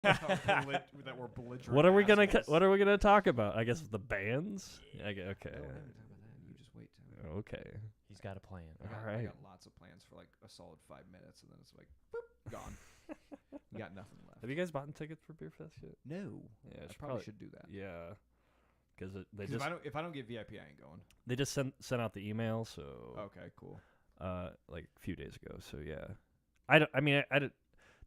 that were belligerent. What are we gonna assholes. What are we gonna talk about? I guess the bands. Okay. No, we're not gonna talk about that. You just wait. Tim. Okay. He's got a plan. I Alright. got lots of plans for like a solid 5 minutes, and then it's like, boop, gone. We got nothing left. Have you guys bought tickets for Beer Fest yet? No. Yeah, I probably should do that. Yeah. Because they 'Cause just if I don't get VIP, I ain't going. they just sent out the email, so Okay, cool. like a few days ago. So yeah, I don't.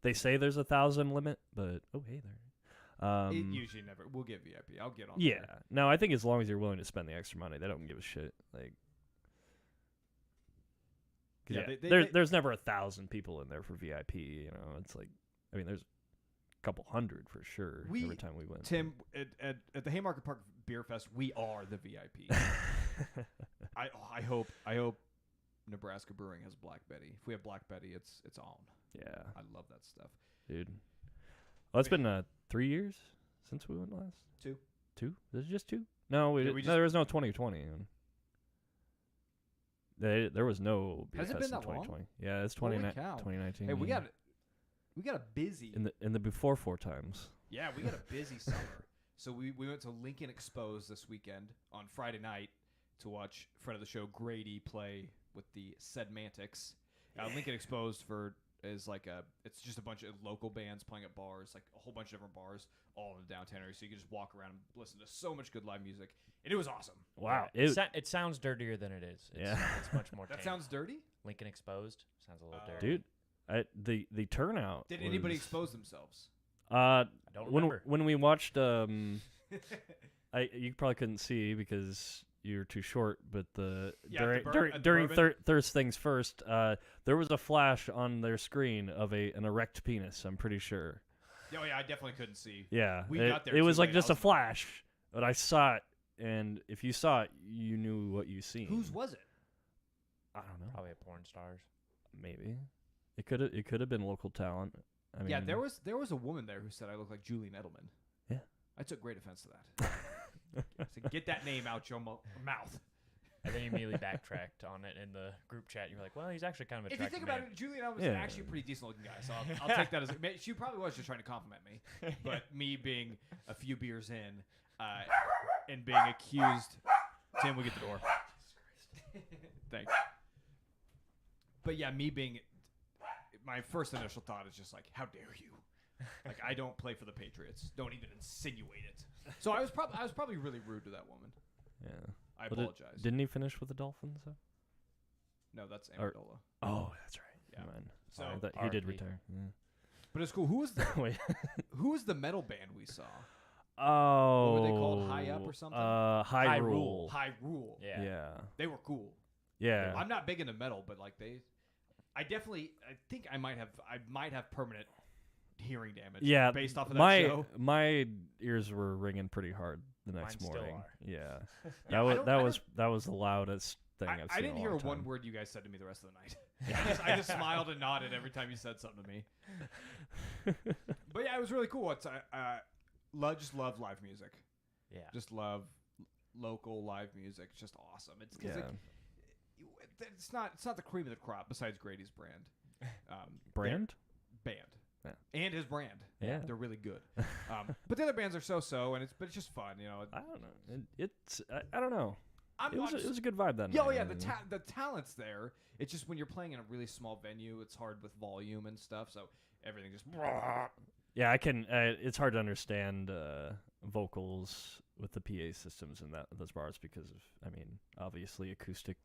They say there's 1,000 limit, but oh hey there. It usually never. We'll get VIP. I'll get on. Yeah. there. No, I think as long as you're willing to spend the extra money, they don't give a shit. Like, 'cause Yeah, there's never 1,000 people in there for VIP. You know, it's like, I mean, there's a couple hundred for sure every time we went. Tim, at the Haymarket Park Beer Fest, we are the VIP. I hope Nebraska Brewing has Black Betty. If we have Black Betty, it's on. Yeah, I love that stuff. dude. Well, it's been 3 years since we went last. 2. 2? Is it just 2? No, Yeah, there was no 2020. There was no Beer Has it Fest been in that long? 2020. Yeah, it's Holy 2019. Hey, we yeah. got a busy. in the before 4 times. Yeah, we got a busy summer. So we went to Lincoln Exposed this weekend on Friday night to watch friend of the show Grady play with the Sedmantics. Lincoln Exposed is like it's just a bunch of local bands playing at bars, like a whole bunch of different bars, all in the downtown area. So you can just walk around and listen to so much good live music, and it was awesome. Wow, Yeah, it sounds dirtier than it is. It's much more. That tame. sounds dirty. Lincoln Exposed sounds a little dirty. dude, the turnout. Did anybody was- expose themselves? I don't remember. when we watched you probably couldn't see because you're too short, but during Thirst Things First, there was a flash on their screen of an erect penis. I'm pretty sure. Oh yeah, I definitely couldn't see. Yeah, We it, got there it too was like late. just I a was- flash, but I saw it, and if you saw it, you knew what you seen. Whose was it? I don't know. Probably a porn stars. Maybe it could have been local talent. I mean, Yeah, there was a woman there who said I look like Julian Edelman. Yeah. I took great offense to that. I said, get that name out your mouth. And then you immediately backtracked on it in the group chat. You were like, well, he's actually kind of If attractive. you think about it, Julian Edelman's Yeah. actually a pretty decent looking guy, so I'll take that as she probably was just trying to compliment me. But me being a few beers in and being accused, Tim, we get the door. Thanks. But yeah, me being, my first initial thought is just like, how dare you? Like, I don't play for the Patriots. Don't even insinuate it. So I was probably really rude to that woman. Yeah. I But apologize. Didn't he finish with the Dolphins though? No, that's Or- Amendola. Oh, that's right. Yeah. Never mind. So- Sorry, he did RIP. retire. Yeah. But it's cool. Who Wait. was the metal band we saw? Oh. What were they called? High Up or something? High High Rule. Rule. High Rule. Yeah. Yeah. They were cool. Yeah. I'm not big into metal, but like I think I might have permanent hearing damage. Yeah. Based off of that show. My ears were ringing pretty hard the next Mine still morning. are. Yeah. Yeah, I don't- that was the loudest thing I've seen. I didn't in a hear long one time. word you guys said to me the rest of the night. I just smiled and nodded every time you said something to me. But yeah, it was really cool. It's just love live music. Yeah. Just love local live music. It's just awesome. It's 'cause Yeah. it's not the cream of the crop besides Grady's brand. Brand? Band. Yeah. And his brand. Yeah. They're really good. But the other bands are so, and it's just fun, you know. I don't know. It's I don't know. It was a good vibe that Yeah, night. oh yeah, you know? the talent's there. It's just when you're playing in a really small venue, it's hard with volume and stuff. So everything just. Yeah, I can. It's hard to understand vocals with the PA systems in those bars because of, I mean, obviously acoustic,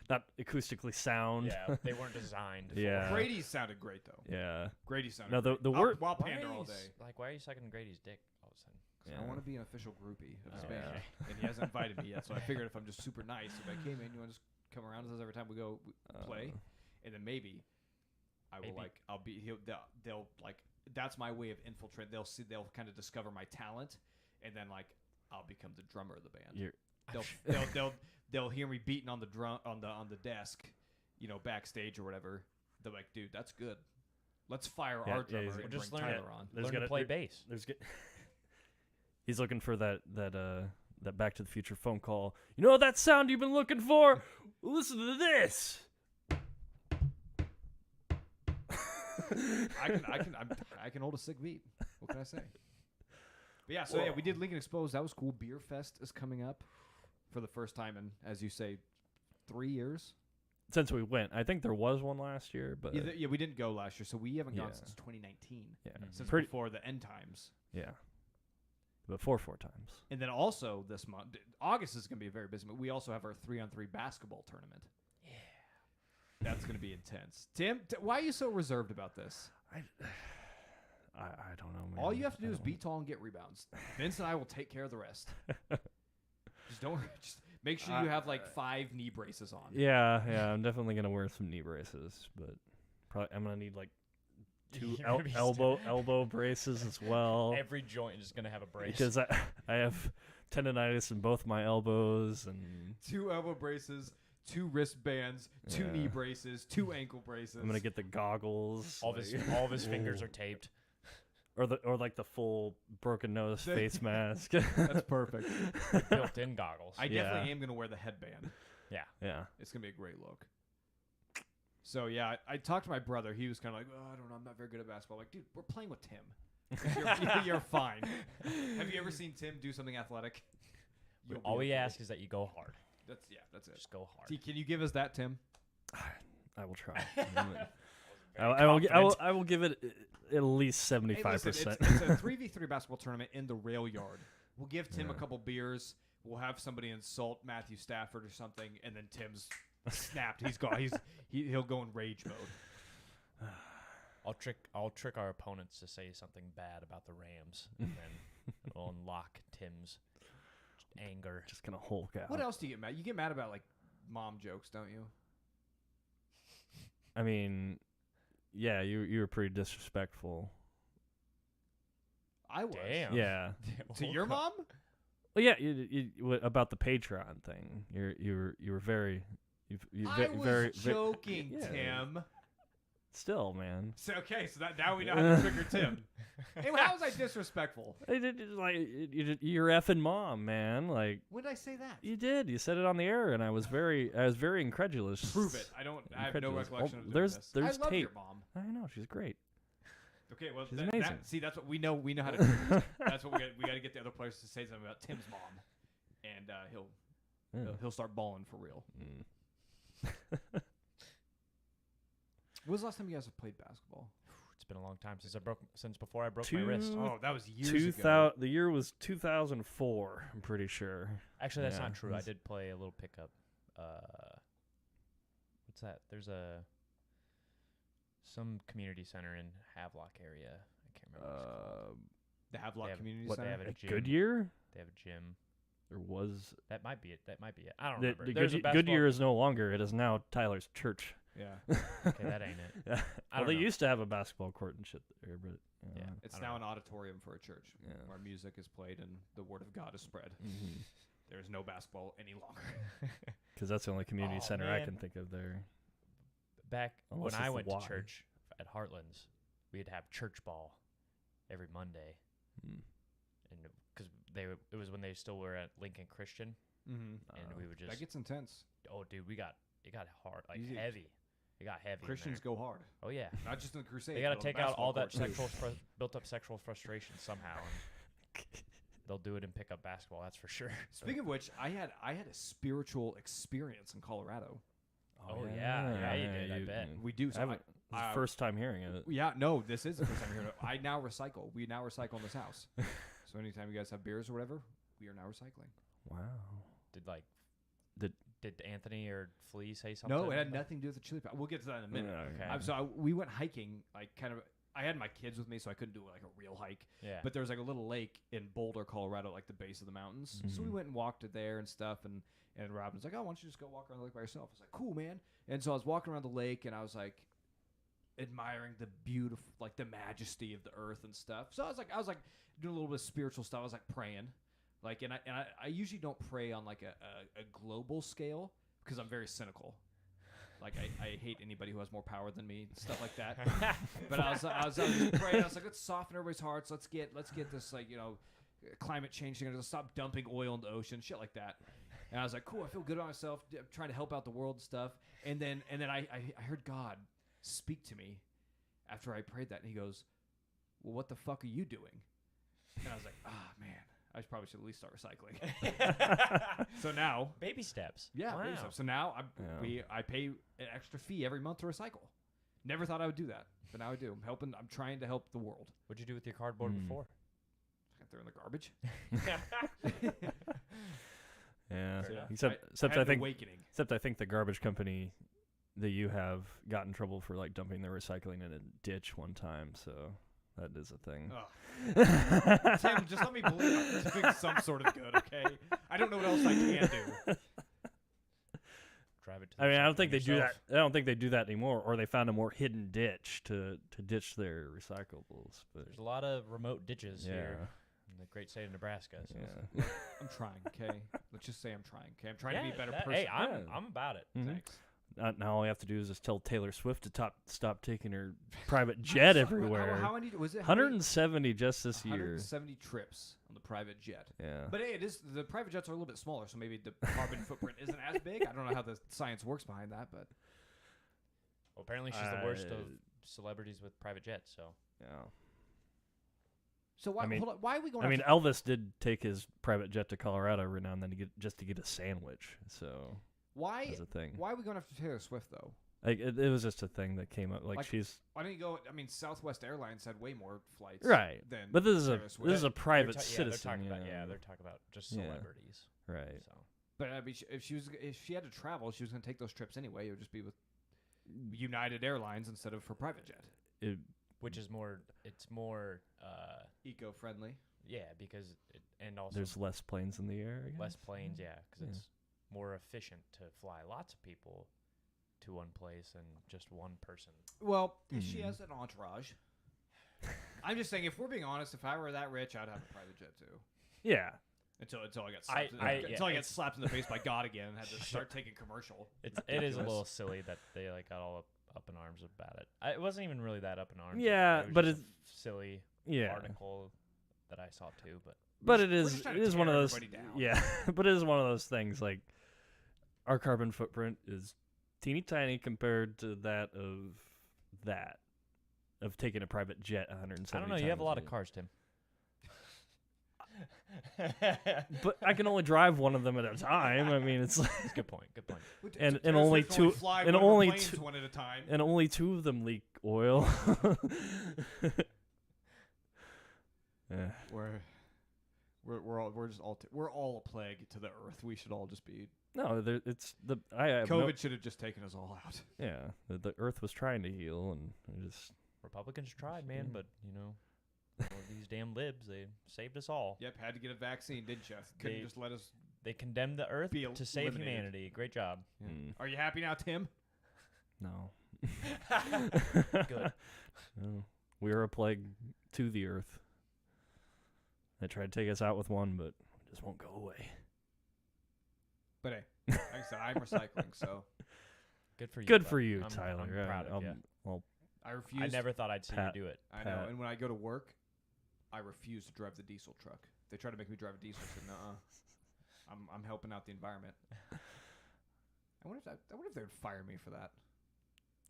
not acoustically sound. Yeah, they weren't designed. For Yeah. Grady sounded great though. Yeah. Grady sounded. No, the great. word. I'll Why pander are all you day. Like, why are you sucking Grady's dick all of a sudden? 'Cause I want to be an official groupie of his Oh, band, yeah. and he hasn't invited me yet. So I figured if I'm just super nice, if I came in, you want to just come around with us every time we go play, and then maybe I will Maybe. I'll be they'll like that's my way of infiltrate. They'll kind of discover my talent, and then like I'll become the drummer of the band. They'll hear me beating on the drum on the desk, you know, backstage or whatever. They're like, dude, that's good. Let's fire Yeah, our yeah, drummer he's- and Just bring learn Tyler it. on. There's Learn gonna- to play there- bass. He's looking for that Back to the Future phone call. You know that sound you've been looking for? Listen to this. I can hold a sick beat. What can I say? But yeah, so yeah, we did Lincoln Exposed. That was cool. Beer Fest is coming up for the first time in, as you say, 3 years. Since we went, I think there was one last year, but Yeah, we didn't go last year, so we haven't gone since 2019. Yeah, Since before the end times. Yeah, before 4 times. And then also this month, August is going to be a very busy month. We also have our 3-on-3 basketball tournament. Yeah, that's going to be intense. Tim, why are you so reserved about this? I don't know, man. All you have to do is be tall and get rebounds. Vince and I will take care of the rest. Just make sure you have like 5 knee braces on. Yeah, I'm definitely gonna wear some knee braces, but probably I'm gonna need like 2 elbow braces as well. Every joint is gonna have a brace because I have tendonitis in both my elbows and 2 elbow braces, 2 wristbands, 2 knee braces, 2 ankle braces. I'm gonna get the goggles. All of his fingers are taped. Or like the full broken nose face mask. That's perfect. Built-in goggles. I definitely am gonna wear the headband. Yeah. It's gonna be a great look. So yeah, I talked to my brother. He was kind of like, I don't know, I'm not very good at basketball. I'm like, dude, we're playing with Tim. You're fine. Have you ever seen Tim do something athletic? All we ask is that you go hard. That's it. Just go hard. Can you give us that, Tim? I will try. I will give it at least 75%. Hey, listen, it's a 3v3 basketball tournament in the rail yard. We'll give Tim a couple beers. We'll have somebody insult Matthew Stafford or something, and then Tim's snapped. He's gone. He'll go in rage mode. I'll trick our opponents to say something bad about the Rams, and then we'll unlock Tim's anger. Just gonna Hulk out. What else do you get mad? You get mad about like mom jokes, don't you? I mean, yeah, you were pretty disrespectful. I was. Damn. Yeah. To your mom? Well, yeah, you about the Patreon thing. You were very. I was joking, yeah. Tim. Still, man. So okay, so now we know how to trigger Tim. Hey, how was I disrespectful? You're effing mom, man. Like, when did I say that? You did. You said it on the air, and I was very incredulous. Prove it. I have no recollection of doing there's this. There's I love tape. your mom. I know she's great. Okay, well, she's amazing. That's what we know. We know how to trigger Tim. That's what we got to get the other players to say something about Tim's mom, and he'll start balling for real. When was the last time you guys have played basketball? It's been a long time since before I broke my wrist. Oh, that was years ago. The year was 2004. I'm pretty sure. Actually, that's not true. I did play a little pickup. What's that? There's some community center in Havelock area. I can't remember. What it's called. The Havelock Community Center. They have a gym. Goodyear? They have a gym. There was. That might be it. I don't remember. The Goodyear is no longer. It is now Tyler's church. Yeah. Okay, that ain't it. Yeah. Well, they used to have a basketball court and shit there, but yeah, it's now an auditorium for a church where music is played and the word of God is spread. Mm-hmm. There is no basketball any longer. Because that's the only community center I can think of there. Back when I went to church at Heartlands, we'd have church ball every Monday, and because it was when they still were at Lincoln Christian, and we would just that gets intense. Oh, dude, it got hard, like heavy. It got heavy. Christians go hard. Oh yeah, not just in the Crusades. They got to take out all that built up sexual frustration somehow. And they'll do it in pickup basketball, that's for sure. Speaking of which, I had a spiritual experience in Colorado. Oh yeah, you did. I bet we do. So it's the first time hearing it. Yeah, no, this is the first time hearing it. I now recycle. We now recycle in this house. So anytime you guys have beers or whatever, we are now recycling. Wow. Did Anthony or Flea say something? No, it had nothing to do with the chili pepper. We'll get to that in a minute. Okay. We went hiking, like kind of. I had my kids with me, so I couldn't do like a real hike. Yeah. But there was like a little lake in Boulder, Colorado, like the base of the mountains. Mm-hmm. So we went and walked it there and stuff. And Robin's like, "Oh, why don't you just go walk around the lake by yourself?" I was like, "Cool, man." And so I was walking around the lake, and I was like, admiring the beautiful, like the majesty of the earth and stuff. So I was like doing a little bit of spiritual stuff. I was like praying, like, and I usually don't pray on like a global scale because I'm very cynical. Like I hate anybody who has more power than me, stuff like that. But I was just praying. I was like, let's soften everybody's hearts. Let's get this like climate change thing. Let's stop dumping oil in the ocean, shit like that. And I was like, cool. I feel good about myself. I'm trying to help out the world and stuff. And then I heard God speak to me, after I prayed that, and he goes, "Well, what the fuck are you doing?" And I was like, "Ah, man, I probably should at least start recycling." So now, baby steps. yeah, Wow. baby steps. So now I pay an extra fee every month to recycle. Never thought I would do that, but now I do. I'm trying to help the world. What'd you do with your cardboard before? I threw in the garbage. Yeah. So, Except had I an think awakening. I think the garbage company that you have got in trouble for like dumping their recycling in a ditch one time, so that is a thing. Ugh. Tim, just let me believe I'm doing some sort of good, okay? I don't know what else I can do. Drive it to I mean, I don't think they recycling do that. yourself. I don't think they do that anymore, or they found a more hidden ditch to ditch their recyclables. But There's a lot of remote ditches yeah, here in the great state of Nebraska. So yeah. I'm trying, okay? Let's just say I'm trying, okay? I'm trying to be a better person. Hey, Yeah. I'm about it. Mhm. Thanks. Now all we have to do is just tell Taylor Swift to stop taking her private jet everywhere. How many was it? 170 just this year. 170 trips on the private jet. Yeah. But hey, the private jets are a little bit smaller, so maybe the carbon footprint isn't as big. I don't know how the science works behind that, but Well, apparently she's the worst of celebrities with private jets. So Yeah. so why? I mean- hold on, why are we going? I mean, after- Elvis did take his private jet to Colorado every now and then to get a sandwich. So why? that's a thing. Why are we going after Taylor Swift though? Like it was just a thing that came up. Like Like, she's Why don't you go? I mean, Southwest Airlines had way more flights. right, Than but this is Taylor Swift. a private they're citizen. talking you about know. they're talking about just Yeah. celebrities. Right. So But I mean, if she had to travel, she was going to take those trips anyway. It would just be with United Airlines instead of her private jet. It, which is more Eco-friendly. yeah, because and also there's less planes in the air. I guess? less planes, yeah, because Yeah. it's more efficient to fly lots of people to one place than just one person. Well, she Hmm. has an entourage. I'm just saying, if we're being honest, if I were that rich, I'd have a private jet too. Yeah. Until I got slapped, until I get slapped in the face by God again and had to start taking commercial. It is a Ridiculous. little silly that they like got all up in arms about it. It wasn't even really that up in arms. Yeah, it was but just a it's- silly Yeah. article that I saw too. But But We're it just is trying it to is one of tear those everybody down. yeah, but it is one of those things like our carbon footprint is teeny tiny compared to that of taking a private jet 170 I don't know. You have a times lot of year. cars, Tim. But I can only drive one of them at a time. I mean, it's like, Good point. Good point. And Taylor only Swift can two- fly and one of her only planes two- one at a time. and only two of them leak oil. Yeah. We're all a plague to the earth. We should all just be. No, it's the I have COVID no, should have just taken us all out. yeah. The Earth was trying to heal, and we just Republicans tried, man, Yeah. but all these damn libs, they saved us all. Yep, had to get a vaccine, didn't you? Couldn't They- just let us. They condemned the Earth Be to save eliminated. humanity. Great job. Are you happy now, Tim? no. Good. No. We are a plague to the Earth. They tried to take us out with one, but it just won't go away. But hey, like I said, I'm recycling, so Good for you. Good bud. for you, I'm Tyler. I'm Yeah, proud of you. Well, I refuse. I never thought I'd see Pat- you do it. I know. Pat. And when I go to work, I refuse to drive the diesel truck. They try to make me drive a diesel. I said, nuh-uh. I'm helping out the environment. I wonder if they would fire me for that.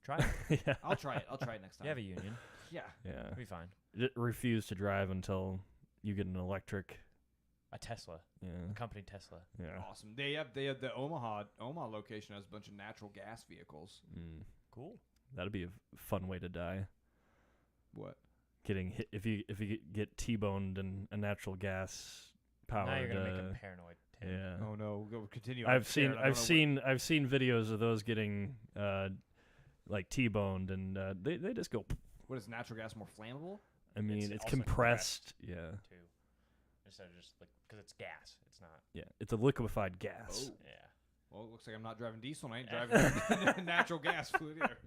Try it. yeah. I'll try it. I'll try it next time. You have a union. Yeah. Yeah. It'll be fine. Refuse to drive until you get an electric. A Tesla. Yeah. A company Tesla. Yeah. Awesome. They have the Omaha location has a bunch of natural gas vehicles. Mm. Cool. That'd be a fun way to die. What? Getting hit if you get T-boned in a natural gas powered. Now you're gonna make him paranoid. Tim. Yeah. Oh no. Go continue. I've seen videos of those getting like T-boned, and they just go. What is natural gas more flammable? I mean, it's also compressed. Yeah. Too. Instead of just like because it's gas. It's not. Yeah. It's a liquefied gas. Oh. Yeah. Well, it looks like I'm not driving diesel and I ain't driving natural gas fluid either.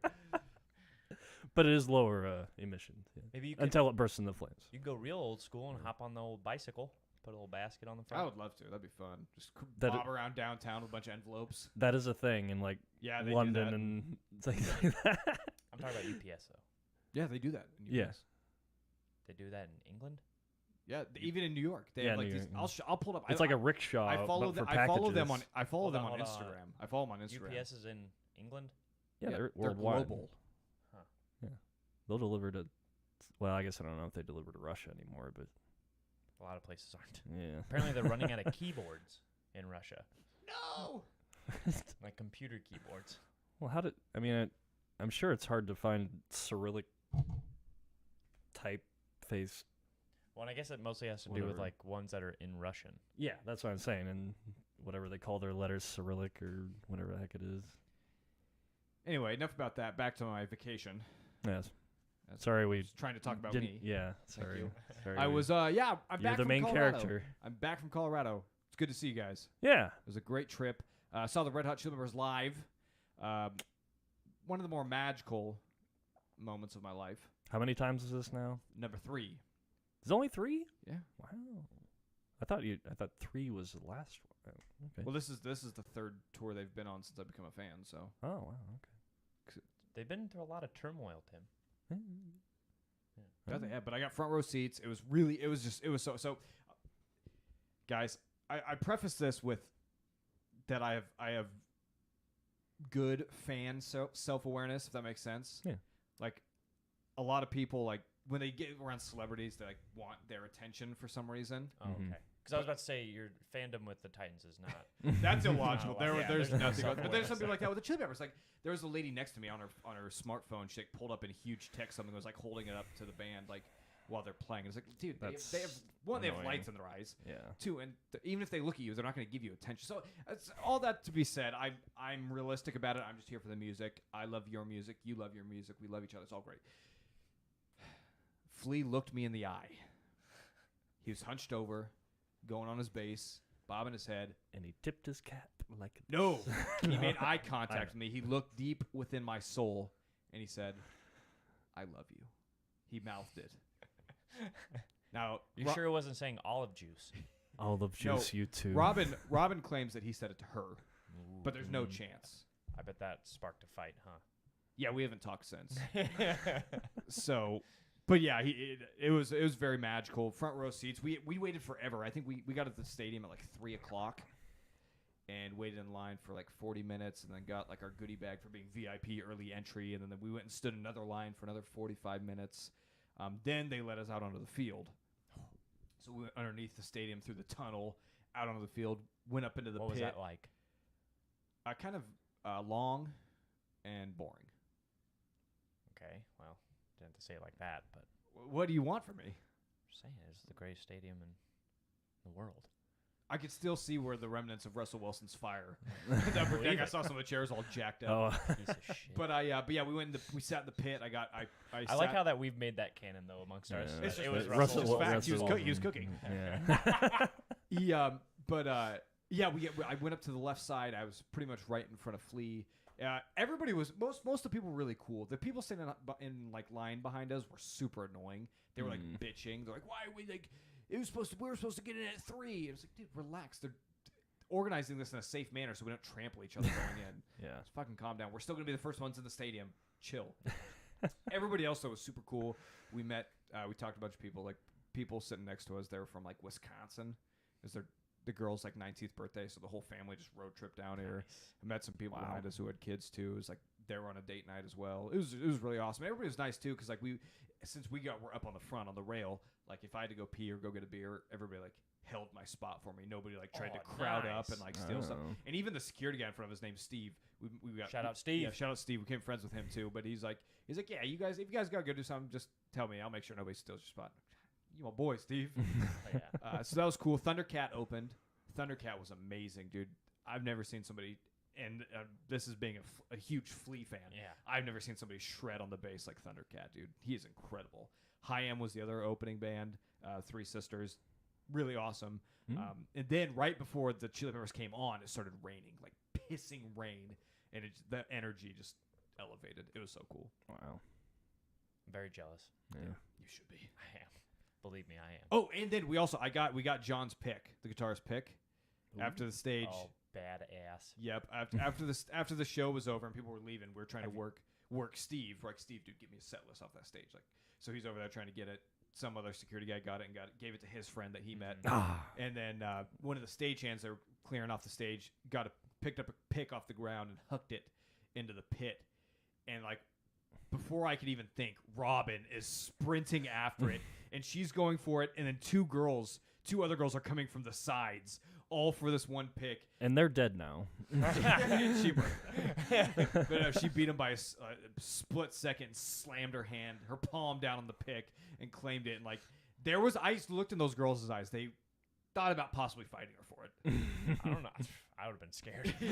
But it is lower emissions. Yeah. Maybe you could. Until it bursts into flames. You could go real old school and hop on the old bicycle. Put a little basket on the front. I would love to. That'd be fun. Just That bob around downtown with a bunch of envelopes. That is a thing in like Yeah, they London do that. and things like that. I'm talking about UPS though. Yeah, they do that. In Yeah. US. They do that in England. Yeah, even in New York, they Yeah, have like New these. York, I'll pull it up. It's like a rickshaw. I follow but them. for I follow them on. packages. I follow them on Hold on. Instagram. I follow them on Instagram. UPS is in England. Yeah, they're they're worldwide. global. They'll deliver to. Well, I guess I don't know if they deliver to Russia anymore, but a lot of places aren't. yeah. Apparently, they're running out of keyboards in Russia. No. Like computer keyboards. Well, I'm sure it's hard to find Cyrillic typeface. Well, and I guess it mostly has to do with Whatever. like ones that are in Russian. Yeah, that's what I'm saying, and whatever they call their letters, Cyrillic or whatever the heck it is. Anyway, enough about that. Back to my vacation. Yes. That's- Sorry, we I was trying to talk about didn't. me. Yeah, Thank sorry. you. Sorry. I we- was I'm You're back the from main Colorado. character. I'm back from Colorado. It's good to see you guys. Yeah. It was a great trip. Saw the Red Hot Chili Peppers live. One of the more magical moments of my life. How many times is this now? Number 3. There's only 3. Yeah. Wow. I thought 3 was the last one. Oh, okay. Well, this is the third tour they've been on since I've become a fan. So Oh wow. Okay. They've been through a lot of turmoil, Tim. yeah, but I got front row seats. It was so. Guys, I preface this with that I have good fan self-awareness, if that makes sense. Yeah. Like a lot of people, like when they get around celebrities, they like want their attention for some reason. Oh, Mhm. okay. Because I was about to say your fandom with the Titans is not. That's illogical. No, There's there's no nothing. But there's some self-awareness people like that with the Chili Peppers. Like there was a lady next to me on her smartphone. She like, pulled up in huge text something, was like holding it up to the band like while they're playing. It's like, dude, they That's have one, they have annoying. lights in their eyes. Yeah. Two, and even if they look at you, they're not going to give you attention. So it's all that to be said. I'm realistic about it. I'm just here for the music. I love your music. You love your music. We love each other. It's all great. Flea looked me in the eye. He was hunched over, going on his bass, bobbing his head. And he tipped his cap like. No, he made eye contact with me. He looked deep within my soul, and he said, "I love you." He mouthed it. Now, You sure it wasn't saying olive juice? Olive juice, you too. Robin claims that he said it to her, but there's no Mm. chance. I bet that sparked a fight, huh? Yeah, we haven't talked since. So, but yeah, it was very magical. Front row seats. We waited forever. I think we got at the stadium at like 3:00, and waited in line for like 40 minutes, and then got like our goodie bag for being VIP early entry, and then we went and stood in another line for another 45 minutes. Then they let us out onto the field. So we went underneath the stadium through the tunnel, out onto the field, went up into the What pit. was that like? Kind of long and boring. Okay, well, didn't have to say it like that, but What do you want from me? just saying, it's the greatest stadium in the world. I could still see where the remnants of Russell Wilson's fire. That upper deck, I saw some of the chairs all jacked up. Oh. Piece of shit. But yeah, we sat in the pit. I like how that we've made that canon though amongst us. Yeah. that It's it just- was it's Russell. just Wilson. fact. He was Wilson. cooking. Yeah. I went up to the left side. I was pretty much right in front of Flea. Everybody was most of the people were really cool. The people standing in like line behind us were super annoying. They were like bitching. They're like, "Why are we like? We were supposed to get in at 3." It was like, dude, relax. They're organizing this in a safe manner so we don't trample each other going in. Yeah. Just fucking calm down. We're still gonna be the first ones in the stadium. Chill. Everybody else though was super cool. We met. We talked to a bunch of people. Like people sitting next to us. They were from like Wisconsin. It was the girl's like 19th birthday, so the whole family just road trip down here. I met some people behind us who had kids too. It was like they were on a date night as well. It was really awesome. Everybody was nice too, because like we're up on the front on the rail. Like if I had to go pee or go get a beer, everybody like held my spot for me. Nobody like tried to crowd up and like steal stuff. Oh. And even the security guy in front of his name's Steve. We got Shout out Steve. Yeah, shout out Steve. We became friends with him too. But he's like, yeah, if you guys gotta go do something, just tell me. I'll make sure nobody steals your spot. You my boy, Steve. Oh, yeah. So that was cool. Thundercat opened. Thundercat was amazing, dude. I've never seen somebody, and this is being a huge Flea fan. Yeah. I've never seen somebody shred on the bass like Thundercat, dude. He is incredible. High M was the other opening band. Three Sisters, really awesome. And then right before the Chili Peppers came on, it started raining, like pissing rain, and the energy just elevated. It was so cool. Wow. I'm very jealous. Yeah. You should be. I am. Believe me, I am. Oh, and then we got John's pick, the guitarist's pick, after the stage. Oh, badass. Yep. After the show was over and people were leaving, we were trying to work Steve. We're like, Steve, dude, give me a set list off that stage. Like, so he's over there trying to get it. Some other security guy got it and gave it to his friend that he met. And then one of the stagehands that were clearing off the stage picked up a pick off the ground and hooked it into the pit. And like before I could even think, Robin is sprinting after it, and she's going for it, and then two other girls are coming from the sides, all for this one pick. And they're dead now. But no, she beat him by a split second, slammed her palm down on the pick, and claimed it. And I looked in those girls' eyes. They thought about possibly fighting her for it. I don't know. I would have been scared. They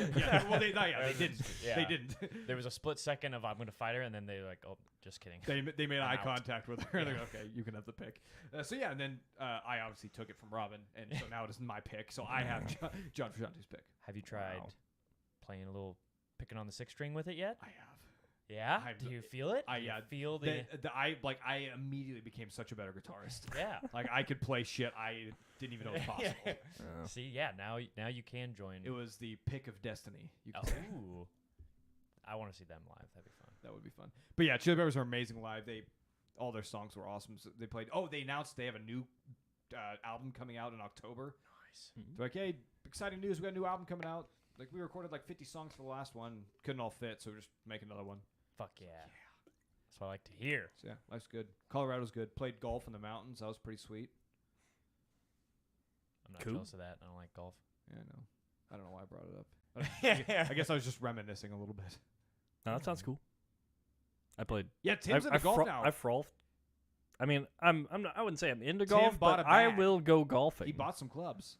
didn't. Yeah. They didn't. There was a split second of I'm going to fight her, and then they're like, oh, just kidding. They made eye out. contact with her. They're like, okay, you can have the pick. And then I obviously took it from Robin, and so now it is my pick. So I have John Frusciante's pick. Have you tried playing a little picking on the sixth string with it yet? I have. Yeah. Do you feel it? Feel the. I immediately became such a better guitarist. Yeah. I could play shit I didn't even know was possible. See, now you can join. It was the pick of destiny. You could say. Ooh. I want to see them live. That'd be fun. That would be fun. But yeah, Chili Peppers are amazing live. All their songs were awesome. So they played. Oh, they announced they have a new album coming out in October. Nice. They're like, hey, exciting news! We got a new album coming out. Like we recorded 50 songs for the last one, couldn't all fit, so we're just making another one. Fuck yeah. That's what I like to hear. So yeah, life's good. Colorado's good. Played golf in the mountains. That was pretty sweet. I'm not jealous of that. I don't like golf. Yeah, I know. I don't know why I brought it up. I guess I was just reminiscing a little bit. No, that sounds cool. I played. Yeah, Tim's into golf now. I frolfed. I mean, I'm not. I wouldn't say I'm into golf, bought but a I bag. will go golfing. He bought some clubs.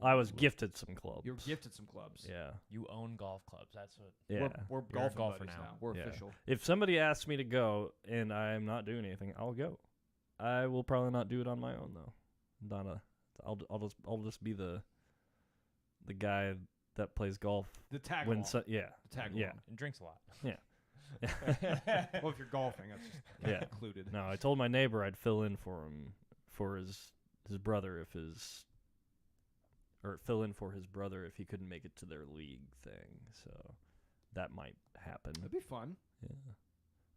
I was gifted some clubs. You were gifted some clubs. Yeah. You own golf clubs. That's what. Yeah. We're You're a golfing golfer buddies now. We're Yeah. official. If somebody asks me to go and I'm not doing anything, I'll go. I will probably not do it on my own though. I'll just be the guy that plays golf. The tag when along. The tag and drinks a lot. Yeah. Well, if you're golfing, that's just included. No, I told my neighbor I'd fill in for him for his brother fill in for his brother if he couldn't make it to their league thing. So that might happen. That'd be fun. Yeah.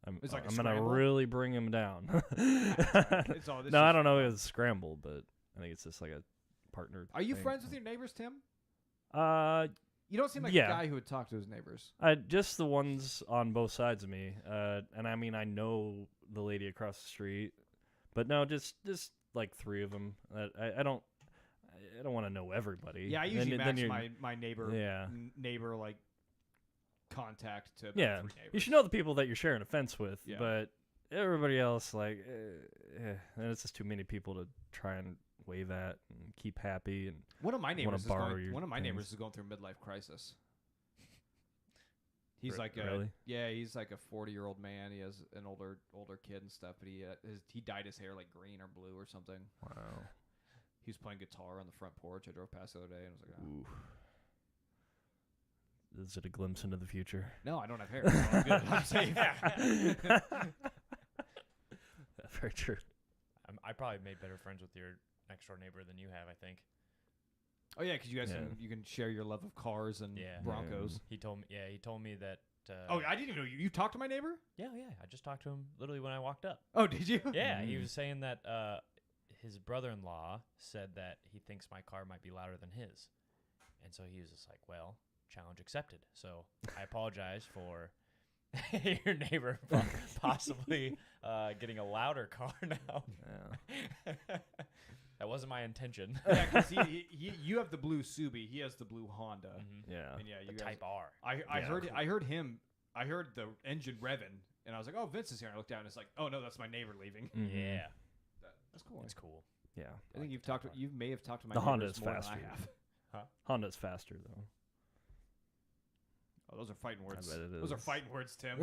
I'm It's like a I'm gonna scramble? really bring him down. This No, I don't know if it's a scramble, but I think it's just like a partner. Are you thing. friends with your neighbors, Tim? You don't seem like yeah. a guy who would talk to his neighbors. Just the ones on both sides of me. And I mean, I know the lady across the street, but no, just like three of them. I don't want to know everybody. Yeah, I usually then match my neighbor. Yeah. Neighbor like contact to about Yeah, 3 neighbors. you should know the people that you're sharing a fence with, Yeah. but everybody else, and it's just too many people to try and wave at and keep happy. And One of my neighbors is borrow going. your One of my things. neighbors is going through a midlife crisis. He's Really? he's like a 40-year-old man. He has an older kid and stuff, but he dyed his hair like green or blue or something. Wow. He was playing guitar on the front porch. I drove past the other day and I was like, oh. Ooh. Is it a glimpse into the future? No, I don't have hair. So I'm good. I'm safe. Very true. I probably made better friends with your next door neighbor than you have. I think. Oh yeah, because you guys Yeah. you can share your love of cars and Yeah. Broncos. He told me that. Oh, I didn't even know you talked to my neighbor. Yeah. I just talked to him literally when I walked up. Oh, did you? Yeah, he was saying that his brother-in-law said that he thinks my car might be louder than his, and so he was just like, "Well, challenge accepted." So I apologize for your neighbor possibly getting a louder car now. Yeah. That wasn't my intention. Yeah, because you have the blue Subi, he has the blue Honda. Mhm. Yeah. And yeah, you The guys, Type R. I Yeah. heard the engine revving, and I was like, oh, Vince is here. And I looked down, and it's like, oh no, that's my neighbor leaving. Mhm. Yeah, That's cool. it's cool. Yeah. I think you may have talked to my The Honda neighbors is more faster. than I have. Honda's faster though. Oh, those are fighting words. bet it Those are is. fighting words, Tim.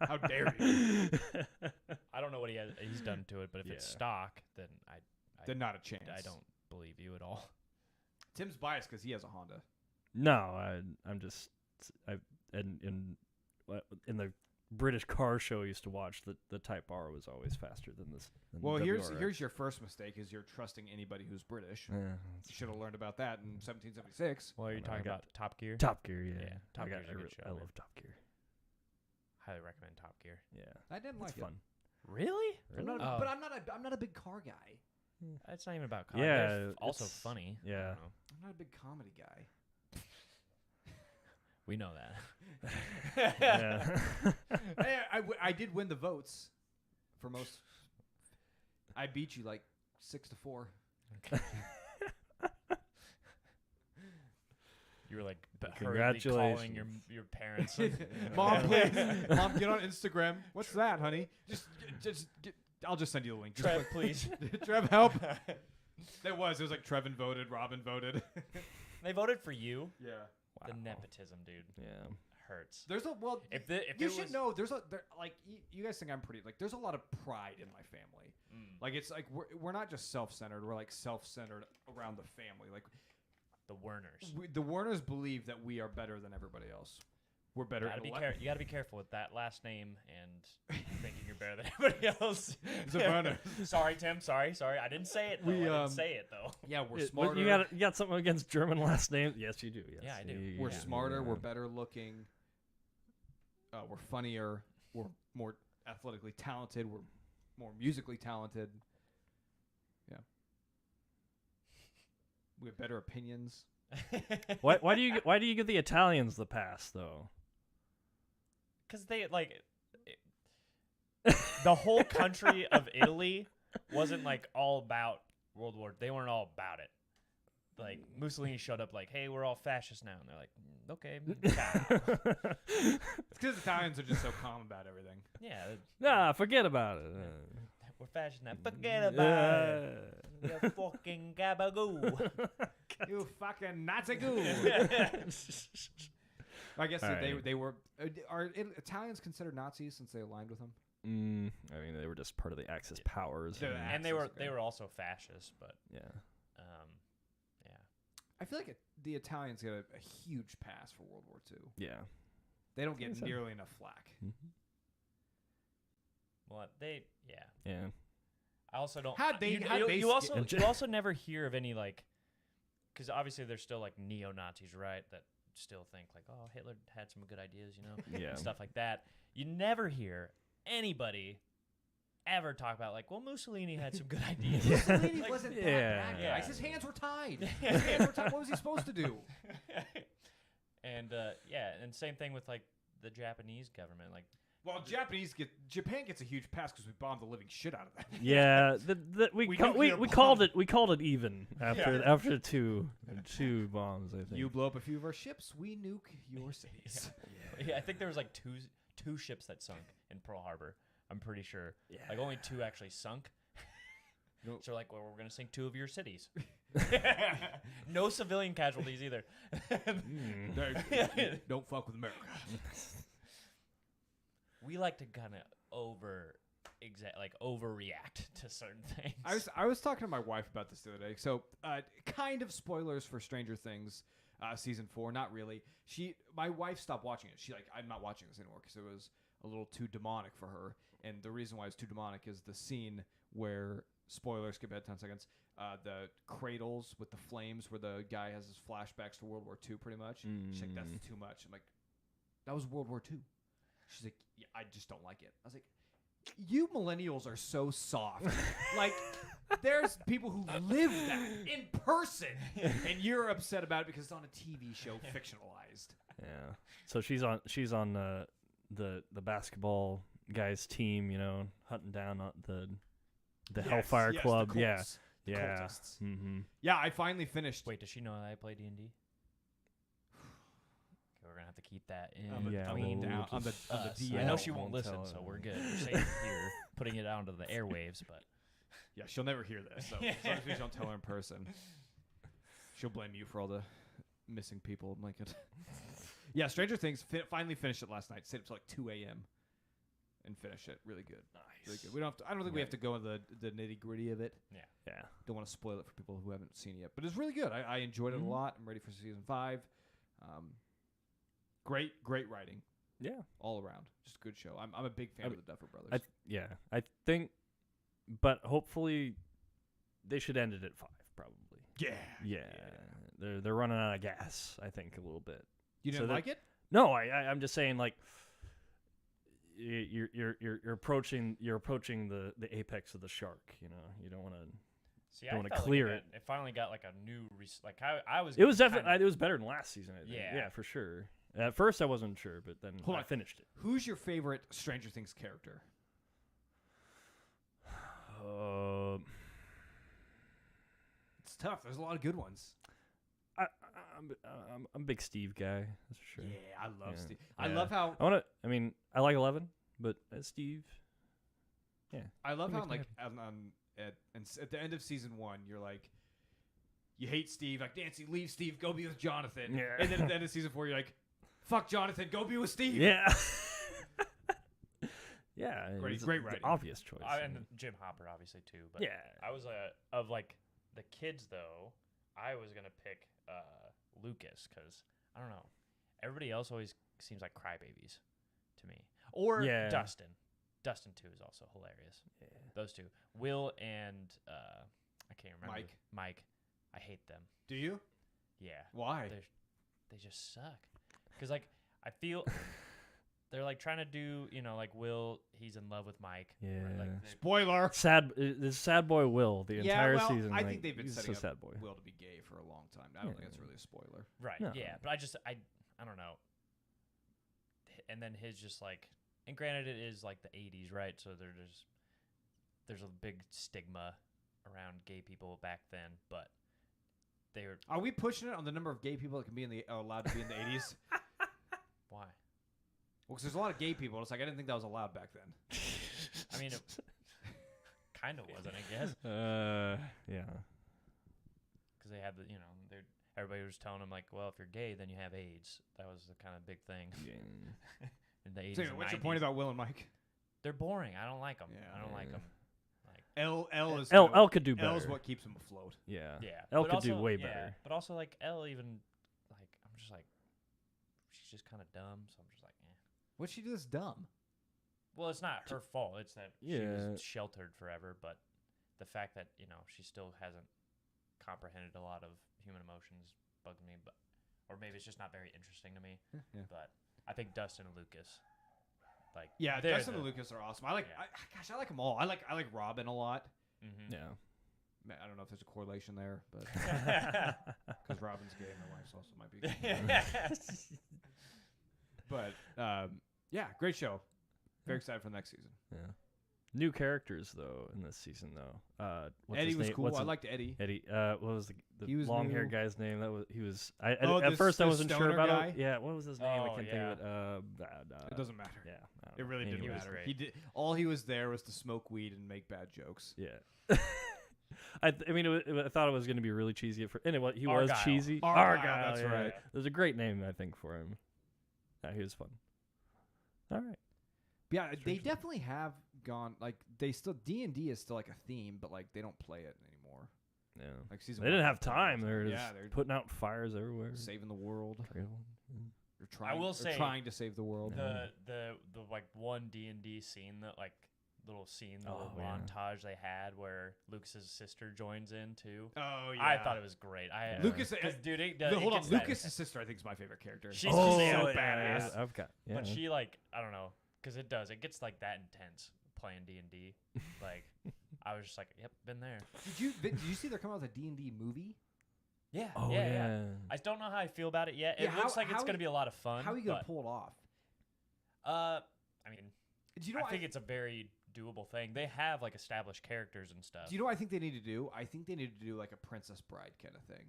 How dare you? I don't know what he's done to it, but if it's Yeah. stock, then Then not a chance. I don't believe you at all. Tim's biased because he has a Honda. No, I'm just in the British car show I used to watch, the Type R was always faster than this. Than Well, the here's WRX. your first mistake: is you're trusting anybody who's British. Yeah, You should have learned about that in 1776. Well, you're I talking got about Top Gear. Top Gear, yeah. Yeah, Top Gear's a good show, I man. love Top Gear. Highly recommend Top Gear. Yeah, I didn't like it's it. fun. Really? I'm not, Oh. But I'm not a big car guy. It's not even about comedy. Yeah, It's also it's- funny. I yeah. don't know. I'm not a big comedy guy. We know that. Yeah. Hey, I did win the votes for most. I beat you like 6-4. Okay. You were like hurriedly Congratulations. calling your parents. Mom, please. Mom, get on Instagram. What's that, honey? Just get, I'll just send you the link. Just Trev, please. Trev, help. It was like Trevin voted, Robin voted. They voted for you. Yeah. The nepotism, dude. Yeah. Hurts. There's a well. If you should know. Like you guys think I'm pretty. Like there's a lot of pride in my family. Like it's like we're not just self-centered. We're like self-centered around the family. Like the Werners. The Werners believe that we are better than everybody else. We're better. You gotta be careful with that last name and thinking you're better than everybody else. It's a Werner. Sorry, Tim. Sorry. I didn't say it. Though. I didn't say it though. Yeah, we're smarter. You got something against German last names? Yes, you do. Yes. Yeah, I do. We're smarter. We're better looking. We're funnier. We're more athletically talented. We're more musically talented. Yeah. We have better opinions. Why do you give the Italians the pass though? Because they like the whole country of Italy wasn't like all about World War. They weren't all about it. Like Mussolini showed up like, "Hey, we're all fascists now," and they're like, "Okay." It's because Italians are just so calm about everything. Yeah. Nah, forget about it. We're fascists now. Forget about it. You fucking gabagoo. You fucking Nazi goo. I guess they were. Are Italians considered Nazis since they aligned with them? I mean, they were just part of the Axis powers. And they were also fascists, but yeah. I feel like the Italians get a huge pass for World War II. Yeah. They don't get nearly enough flack. Mm-hmm. Well, Yeah. I also don't. You also never hear of any like, because obviously there's still like neo Nazis, right? That still think like, oh, Hitler had some good ideas, Yeah. and stuff like that. You never hear anybody ever talk about like, well, Mussolini had some good ideas. Mussolini wasn't that bad, Yeah. guys. His hands were tied. What was he supposed to do? And and same thing with like the Japanese government, like. Well, Japan gets a huge pass because we bombed the living shit out of them. Yeah, we called it even after two bombs. I think You blow up a few of our ships, we nuke your cities. Yeah, I think there was like two ships that sunk in Pearl Harbor. I'm pretty sure. Yeah. Like only 2 actually sunk. Nope. So like, well, we're gonna sink 2 of your cities. No civilian casualties either. Don't fuck with America. We like to kind of overreact to certain things. I was talking to my wife about this the other day. So, kind of spoilers for Stranger Things, season 4. Not really. My wife stopped watching it. I'm not watching this anymore because it was a little too demonic for her. And the reason why it's too demonic is the scene where, spoilers, skip ahead 10 seconds, the cradles with the flames where the guy has his flashbacks to World War II pretty much. She's like, that's too much. I'm like, that was World War II. She's like, yeah, I just don't like it. I was like, you millennials are so soft. Like, there's people who live that in person, and you're upset about it because it's on a TV show fictionalized. Yeah. So she's on the basketball guys team, hunting down the Hellfire Club. The Colts, the cultists. Mm-hmm. Yeah, I finally finished. Wait, does she know that I play D&D? We're gonna have to keep that in on the DL. I know she won't listen, so we're good. We're safe here, putting it out onto the airwaves. But yeah, she'll never hear this. So as long as we don't tell her in person, she'll blame you for all the missing people in Lincoln. Yeah, Stranger Things finally finished it last night. Stayed up till like 2 a.m. and finished it. Really good. Nice. Really good. I don't think we have to go into the nitty gritty of it. Yeah. Don't want to spoil it for people who haven't seen it yet, but it's really good. I enjoyed it a lot. I'm ready for season 5. Great writing. Yeah. All around. Just a good show. I'm a big fan of the Duffer Brothers. I think, but hopefully they should end it at 5, probably. Yeah. They're running out of gas, I think, a little bit. You didn't like it? No, I'm just saying, like, you're approaching the apex of the shark. You don't want to. See, don't want to clear it. It finally got like a new, I was. It was definitely. It was better than last season. I think. Yeah, for sure. At first, I wasn't sure, but then Hold I on. finished it. Who's your favorite Stranger Things character? It's tough. There's a lot of good ones. I'm a big Steve guy. That's for sure. Yeah, I love Yeah. Steve. I Yeah. love how I like 11, but Steve. Yeah. I love He how makes me like at the end of season 1, you're like, you hate Steve. Like, Nancy, leave Steve. Go be with Jonathan. Yeah. And then at the end of season 4, you're like, fuck Jonathan. Go be with Steve. Yeah. Yeah. Great- it's great the writing. obvious choice. And Jim Hopper obviously too. But yeah. I was of like the kids though. I was gonna pick Lucas because I don't know. Everybody else always seems like crybabies to me. Or Yeah. Dustin. Dustin too is also hilarious. Yeah. Those two, Will and I can't remember. Mike. I hate them. Do you? Yeah. Why? They just suck. Because like I feel they're like trying to do like Will. He's in love with Mike. Yeah. Spoiler. This sad boy Will the entire season. I like, think they've been he's setting a up sad boy. Will to be gay for a long time. I don't think that's really a spoiler. Right. No. Yeah. But I don't know. And then his just like, and granted it is like the 80s, right? So there's a big stigma around gay people back then, but they were. Are we pushing it on the number of gay people that can be allowed to be in the 80s? Why? Well, because there's a lot of gay people. It's like I didn't think that was allowed back then. I mean, it kind of wasn't, I guess. Yeah. Because they had everybody was telling them like, well, if you're gay, then you have AIDS. That was the kind of big thing in the 80s. So, and what's your 90s. point about Will and Mike? They're boring. I don't like them. Yeah. I don't like them. L could do better. L is what keeps him afloat. Yeah. Yeah. Elle but could do also- way yeah, better. But also like Elle even like I'm just like she's just kind of dumb, so I'm just like, eh. What'd she do that's dumb? Well, it's not her fault. It's that she Yeah. was sheltered forever, but the fact that, she still hasn't comprehended a lot of human emotions bugs me, but or maybe it's just not very interesting to me. Yeah. But I think Dustin and Lucas like Yeah, they're Dustin and Lucas are awesome. I like them all. I like Robin a lot. Mm-hmm. Yeah. I don't know if there's a correlation there, but because Robin's gay, my wife's also might be gay. But yeah, great show. Very excited for the next season. Yeah. New characters though in this season though. What's Eddie his was name? cool. I liked Eddie. Eddie. What was He the was long haired new. guy's name? Oh, At first I the wasn't sure stoner about guy? it. Yeah. What was his name? I Oh, can't yeah. think of it. It doesn't matter. Yeah. I don't It know. really didn't He was matter. great. He did. All he was there was to smoke weed and make bad jokes. Yeah. I thought it was going to be really cheesy at first. And he was Argyle. cheesy. Argyle, that's yeah. right. There's a great name, I think, for him. Yeah, he was fun. All right. Yeah, they definitely have gone like they still D&D is still like a theme, but like they don't play it anymore. Yeah. Like season They didn't 1, have time. They're just they're putting out fires everywhere. saving the world. Traveling. They're trying. will they're say trying to save the world. The like one D&D scene that like little scene, the little Oh, yeah. montage they had where Lucas's sister joins in too. Oh yeah. I thought it was great. Lucas- 'cause, dude, it Hold on, gets that- Lucas's sister I think is my favorite character. She's Oh, so yeah, badass. I've got. Yeah. But she like I don't know, because it gets like that intense playing D&D. Like I was just like, yep, been there. Did you see they're coming out with a D&D movie? Yeah, Oh yeah. I don't know how I feel about it yet. Yeah, It looks like how it's are gonna be a lot of fun. How are you gonna but, pull it off? I mean, Do you know? I think it's a very doable thing. They have like established characters and stuff. Do you know what I think they need to do? I think they need to do like a Princess Bride kind of thing.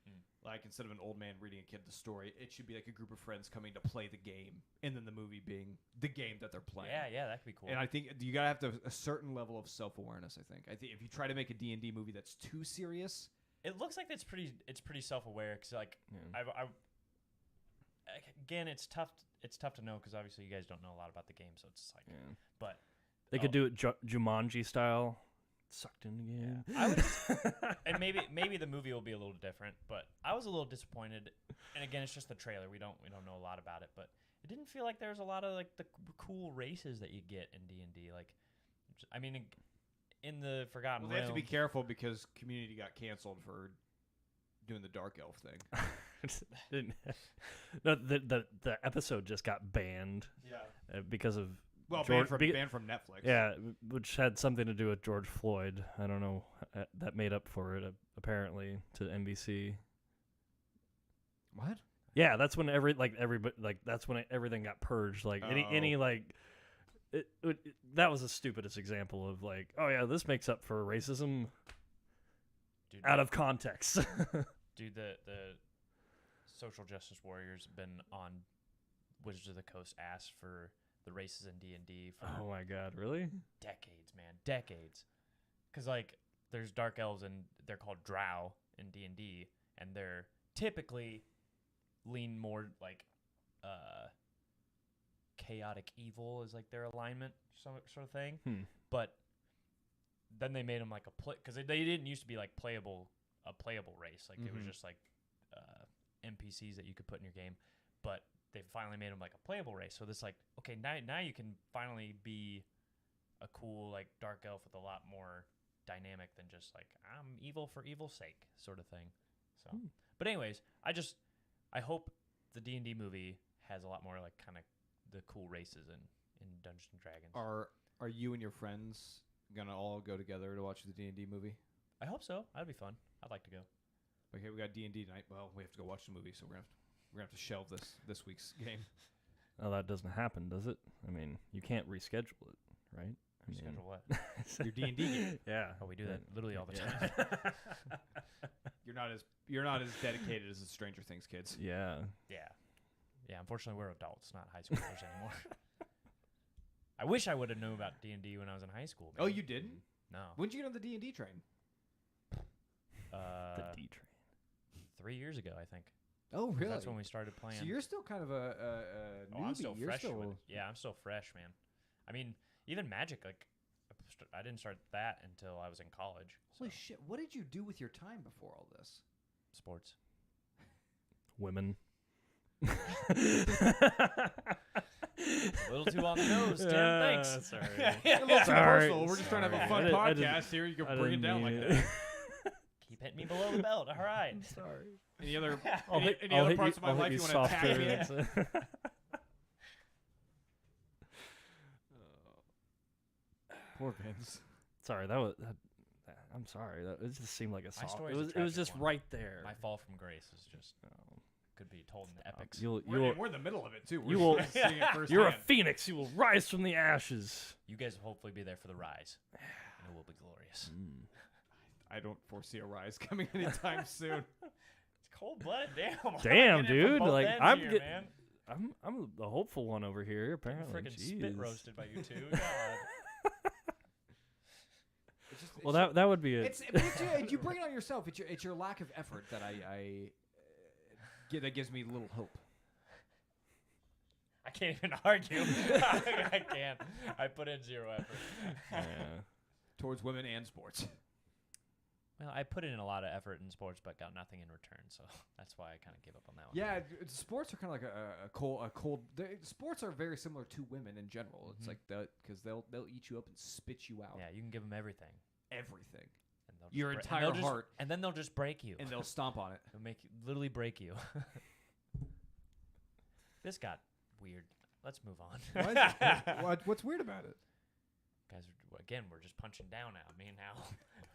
Hmm. Like instead of an old man reading a kid the story, it should be like a group of friends coming to play the game, and then the movie being the game that they're playing. Yeah, that could be cool. And I think you gotta have to have a certain level of self-awareness. I think if you try to make a D&D movie that's too serious, It looks like it's pretty self-aware because like Yeah. again it's tough to know because obviously you guys don't know a lot about the game, so it's like Yeah. but They could do it Jumanji style. Sucked in again. I would and maybe the movie will be a little different, but I was a little disappointed. And again, it's just the trailer. We don't know a lot about it, but it didn't feel like there was a lot of like the cool races that you get in D&D. Like, I mean, in the Forgotten they have to be Realms- careful because Community got canceled for doing the Dark Elf thing. No, the episode just got banned Yeah. because of Well, George- banned from Netflix. yeah, which had something to do with George Floyd. I don't know. That made up for it apparently to NBC. What? Yeah, that's when that's when everything got purged. Like any like. That was the stupidest example of like, oh yeah, this makes up for racism. Dude, out of context. Dude, the social justice warriors have been on Wizards of the Coast ass for the races in D&D for oh my god, really? decades, man, decades. Because like there's dark elves and they're called drow in D&D, and they're typically lean more like chaotic evil is like their alignment sort of thing. But then they made them like a play, because they didn't used to be like a playable race. Like it was just like NPCs that you could put in your game, but they finally made them like a playable race. So this like, okay, now you can finally be a cool like dark elf with a lot more dynamic than just like I'm evil for evil's sake sort of thing. So, but anyways, I hope the D&D movie has a lot more like kind of the cool races in Dungeons and Dragons. Are you and your friends gonna all go together to watch the D&D movie? I hope so. That'd be fun. I'd like to go. Okay, we got D&D tonight. Well, we have to go watch the movie, so we're gonna have to shelve this week's game. Oh, that doesn't happen, does it? I mean, you can't reschedule it, right? Reschedule what? Your D&D game. Yeah. Oh, we do that literally all the time. You're not as dedicated as the Stranger Things kids. Yeah. Yeah, unfortunately, we're adults, not high schoolers anymore. I wish I would have known about D&D when I was in high school. Man. Oh, you didn't? No. When did you get on the D&D train? The D train. 3 years ago, I think. Oh, really? That's when we started playing. So you're still kind of a newbie. I'm still you're fresh. still... Yeah, I'm still fresh, man. I mean, even Magic, like, I didn't start that until I was in college. Holy shit. What did you do with your time before all this? Sports. Women. A little too on the nose, Tim. Thanks. Sorry. A little too personal. We're just trying to have a fun podcast here. You can bring it down like that. Keep hitting me below the belt. All right. I'm sorry. Any other parts of my life you want to attack me? Poor Vince. Sorry, I'm sorry. It just seemed like a soft. It was just right there. My fall from grace is just could be told in the epics. We're in the middle of it too. You're a phoenix. You will rise from the ashes. You guys will hopefully be there for the rise, and it will be glorious. I don't foresee a rise coming anytime soon. It's cold-blooded. Damn, dude. Like I'm the hopeful one over here. Apparently, freaking spit roasted by you two. God. Well, that would be it. You bring it on yourself. It's your lack of effort that that gives me little hope. I can't even argue. I can't. I put in zero effort. Yeah. Towards women and sports. Well, I put in a lot of effort in sports, but got nothing in return, so that's why I kind of gave up on that one. Yeah, sports are kind of like a cold. Sports are very similar to women in general. It's like because they'll eat you up and spit you out. Yeah, you can give them everything. Everything. And your entire heart. And then they'll just break you. And they'll stomp on it. They'll literally break you. This got weird. Let's move on. What's weird about it? Guys, again, we're just punching down now. Me and Hal.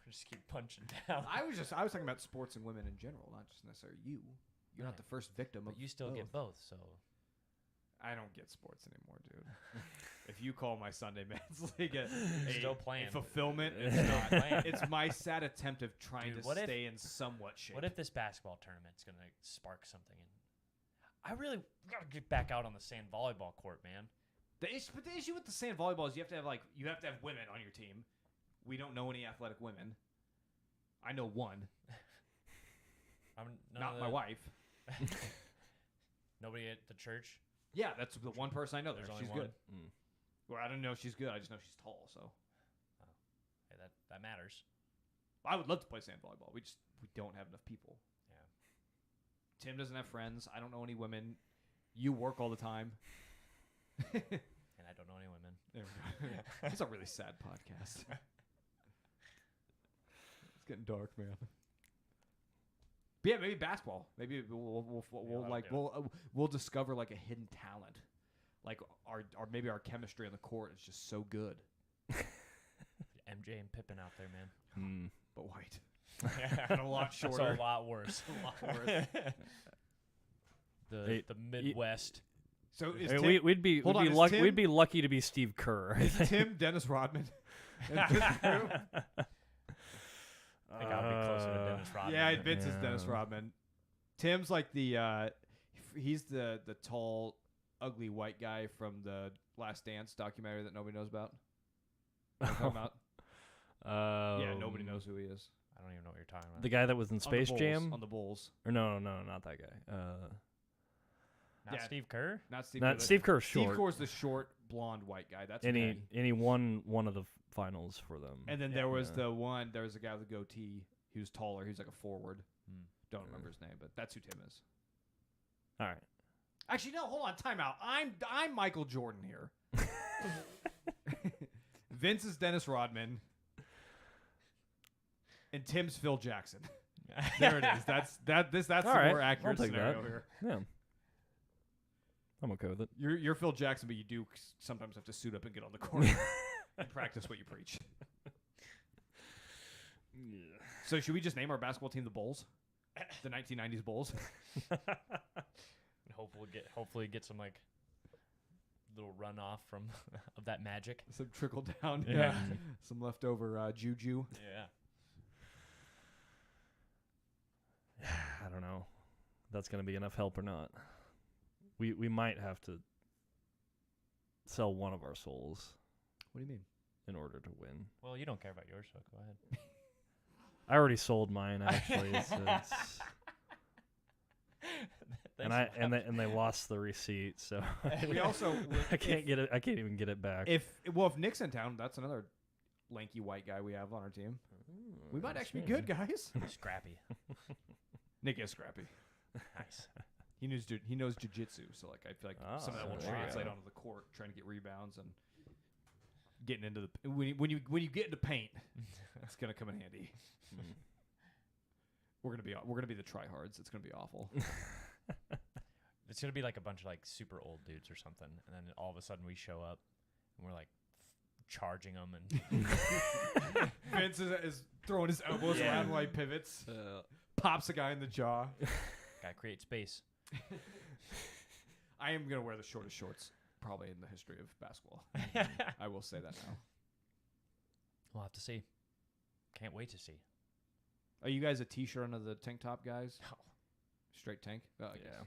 We just keep punching down. I was talking about sports and women in general, not just necessarily you. You're not the first victim of. But you still get both, so. I don't get sports anymore, dude. If you call my Sunday Men's League still playing fulfillment, it's not playing. It's my sad attempt of trying to stay in somewhat shape. What if this basketball tournament's gonna spark something? I really gotta get back out on the sand volleyball court, man. But the issue with the sand volleyball is you have to have women on your team. We don't know any athletic women. I know one. Not my wife. Nobody at the church. Yeah, that's the one person I know. There's she's only good. Well, I don't know if she's good. I just know she's tall. So, hey, that matters. I would love to play sand volleyball. We don't have enough people. Yeah. Tim doesn't have friends. I don't know any women. You work all the time. And I don't know any women. There we go. It's a really sad podcast. It's getting dark, man. But yeah, maybe basketball. Maybe we'll discover like a hidden talent, like maybe our chemistry on the court is just so good. MJ and Pippen out there, man. But white. And a lot shorter. So a lot worse. A lot worse. The Midwest. So is Hey, Tim, we'd be lucky. We'd be lucky to be Steve Kerr. I think. Tim Dennis Rodman. I think I would be closer to Dennis Rodman. Yeah, Vince is Dennis Rodman. Tim's like he's the tall, ugly white guy from the Last Dance documentary that nobody knows about. You know what I'm talking about? Yeah, nobody knows who he is. I don't even know what you're talking about. The guy that was in Space Jam? On the Bulls. Or no, not that guy. Not Steve Kerr? Not Steve Kerr. Steve Kerr's short. Steve Kerr's the short, blonde, white guy. That's and he won one of the finals for them. And then there was there was a guy with a goatee. He was taller. He was like a forward. Don't remember his name, but that's who Tim is. All right. Actually, no, hold on. Time out. I'm Michael Jordan here. Vince is Dennis Rodman. And Tim's Phil Jackson. There it is. That's the more accurate scenario here. Yeah. I'm okay with it. You're Phil Jackson, but you do sometimes have to suit up and get on the court and practice what you preach. Yeah. So should we just name our basketball team the Bulls? The 1990s Bulls? And hopefully get some like little runoff from of that magic. Some trickle down. Yeah. Some leftover juju. Yeah. I don't know. That's going to be enough help or not. We might have to sell one of our souls. What do you mean? In order to win. Well, you don't care about yours, so go ahead. I already sold mine actually. And they lost the receipt, so we also I can't even get it back. If Nick's in town, that's another lanky white guy we have on our team. We might actually be good, guys. Scrappy. Nick is scrappy. Nice. He knows jiu-jitsu, so like I feel like some of that will translate onto the court, trying to get rebounds and getting into the when you get into paint, it's gonna come in handy. We're gonna be the tryhards. It's gonna be awful. It's gonna be like a bunch of like super old dudes or something, and then all of a sudden we show up and we're like charging them, and Vince is throwing his elbows around while he pivots, pops a guy in the jaw. Gotta create space. I am gonna wear the shortest shorts probably in the history of basketball. I will say that now. We'll have to see. Can't wait to see. Are you guys a t-shirt under the tank top guys? No. Straight tank? Oh, yeah.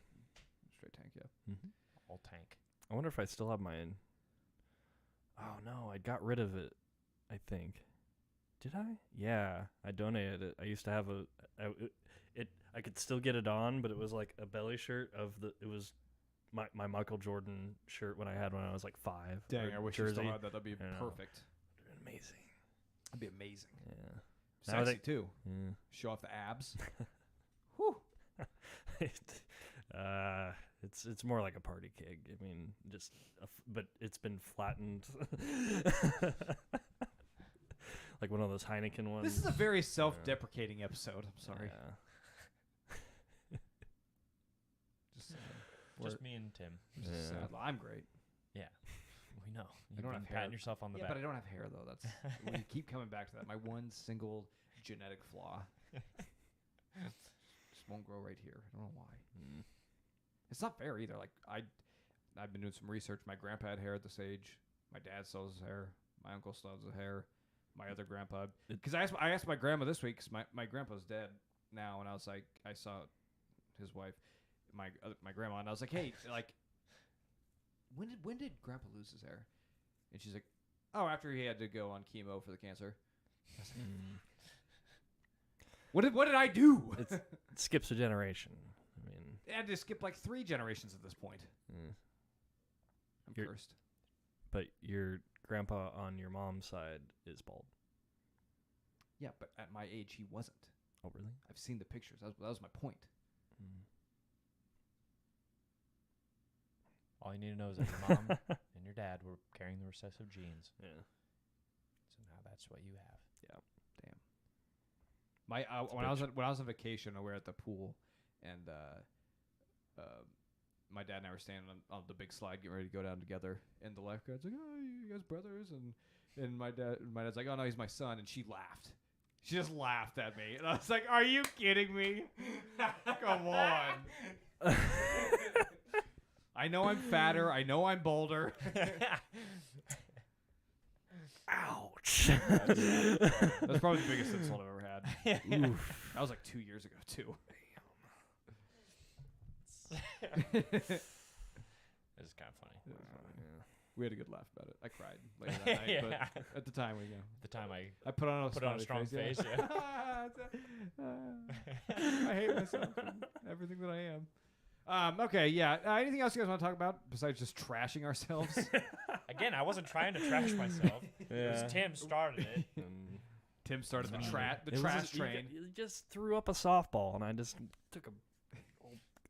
Straight tank, yeah. Mm-hmm. All tank. I wonder if I still have mine. Oh, no. I got rid of it, I think. Did I? Yeah. I donated it. I used to have I could still get it on, but it was like a belly shirt it was my Michael Jordan shirt when I was like 5. Dang, I wish you jersey. still had that. That'd be perfect. Amazing. That'd be amazing. Yeah. Sexy too. Yeah. Show off the abs. Whew. It's more like a party keg. I mean, but it's been flattened. Like one of those Heineken ones. This is a very self-deprecating episode. I'm sorry. Yeah. Just me and Tim. Sad. I'm great. Yeah. We know. I don't have hair. Patting yourself on the back. Yeah, but I don't have hair though. That's we keep coming back to that. My one single genetic flaw just won't grow right here. I don't know why. It's not fair either. Like I've been doing some research. My grandpa had hair at this age. My dad still has hair. My uncle still has hair. My other grandpa. Because I asked my grandma this week. Because my grandpa's dead now, and I was like, I saw his wife, my grandma, and I was like, hey, like. When did Grandpa lose his hair? And she's like, oh, after he had to go on chemo for the cancer. I was like, what did I do? It skips a generation. I mean, it had to skip like 3 generations at this point. I'm cursed. But your grandpa on your mom's side is bald. Yeah, but at my age, he wasn't. Oh, really? I've seen the pictures. That was my point. All you need to know is that your mom and your dad were carrying the recessive genes. Yeah. So now that's what you have. Yeah. Damn. When I was on vacation, we were at the pool, and my dad and I were standing on the big slide, getting ready to go down together. And the lifeguard's like, "Oh, you guys brothers?" And my dad's like, "Oh no, he's my son." And she laughed. She just laughed at me, and I was like, "Are you kidding me? Come on." I know I'm fatter. I know I'm bolder. Ouch. That's probably the biggest insult I've ever had. Oof. That was like 2 years ago, too. It's kind of funny. We had a good laugh about it. I cried later that night, but at the time, The time I put on a strong face. I hate myself and everything that I am. Okay, yeah. Anything else you guys want to talk about besides just trashing ourselves? Again, I wasn't trying to trash myself. It was Tim started it. Tim started the It trash was train. You just threw up a softball, and I just took a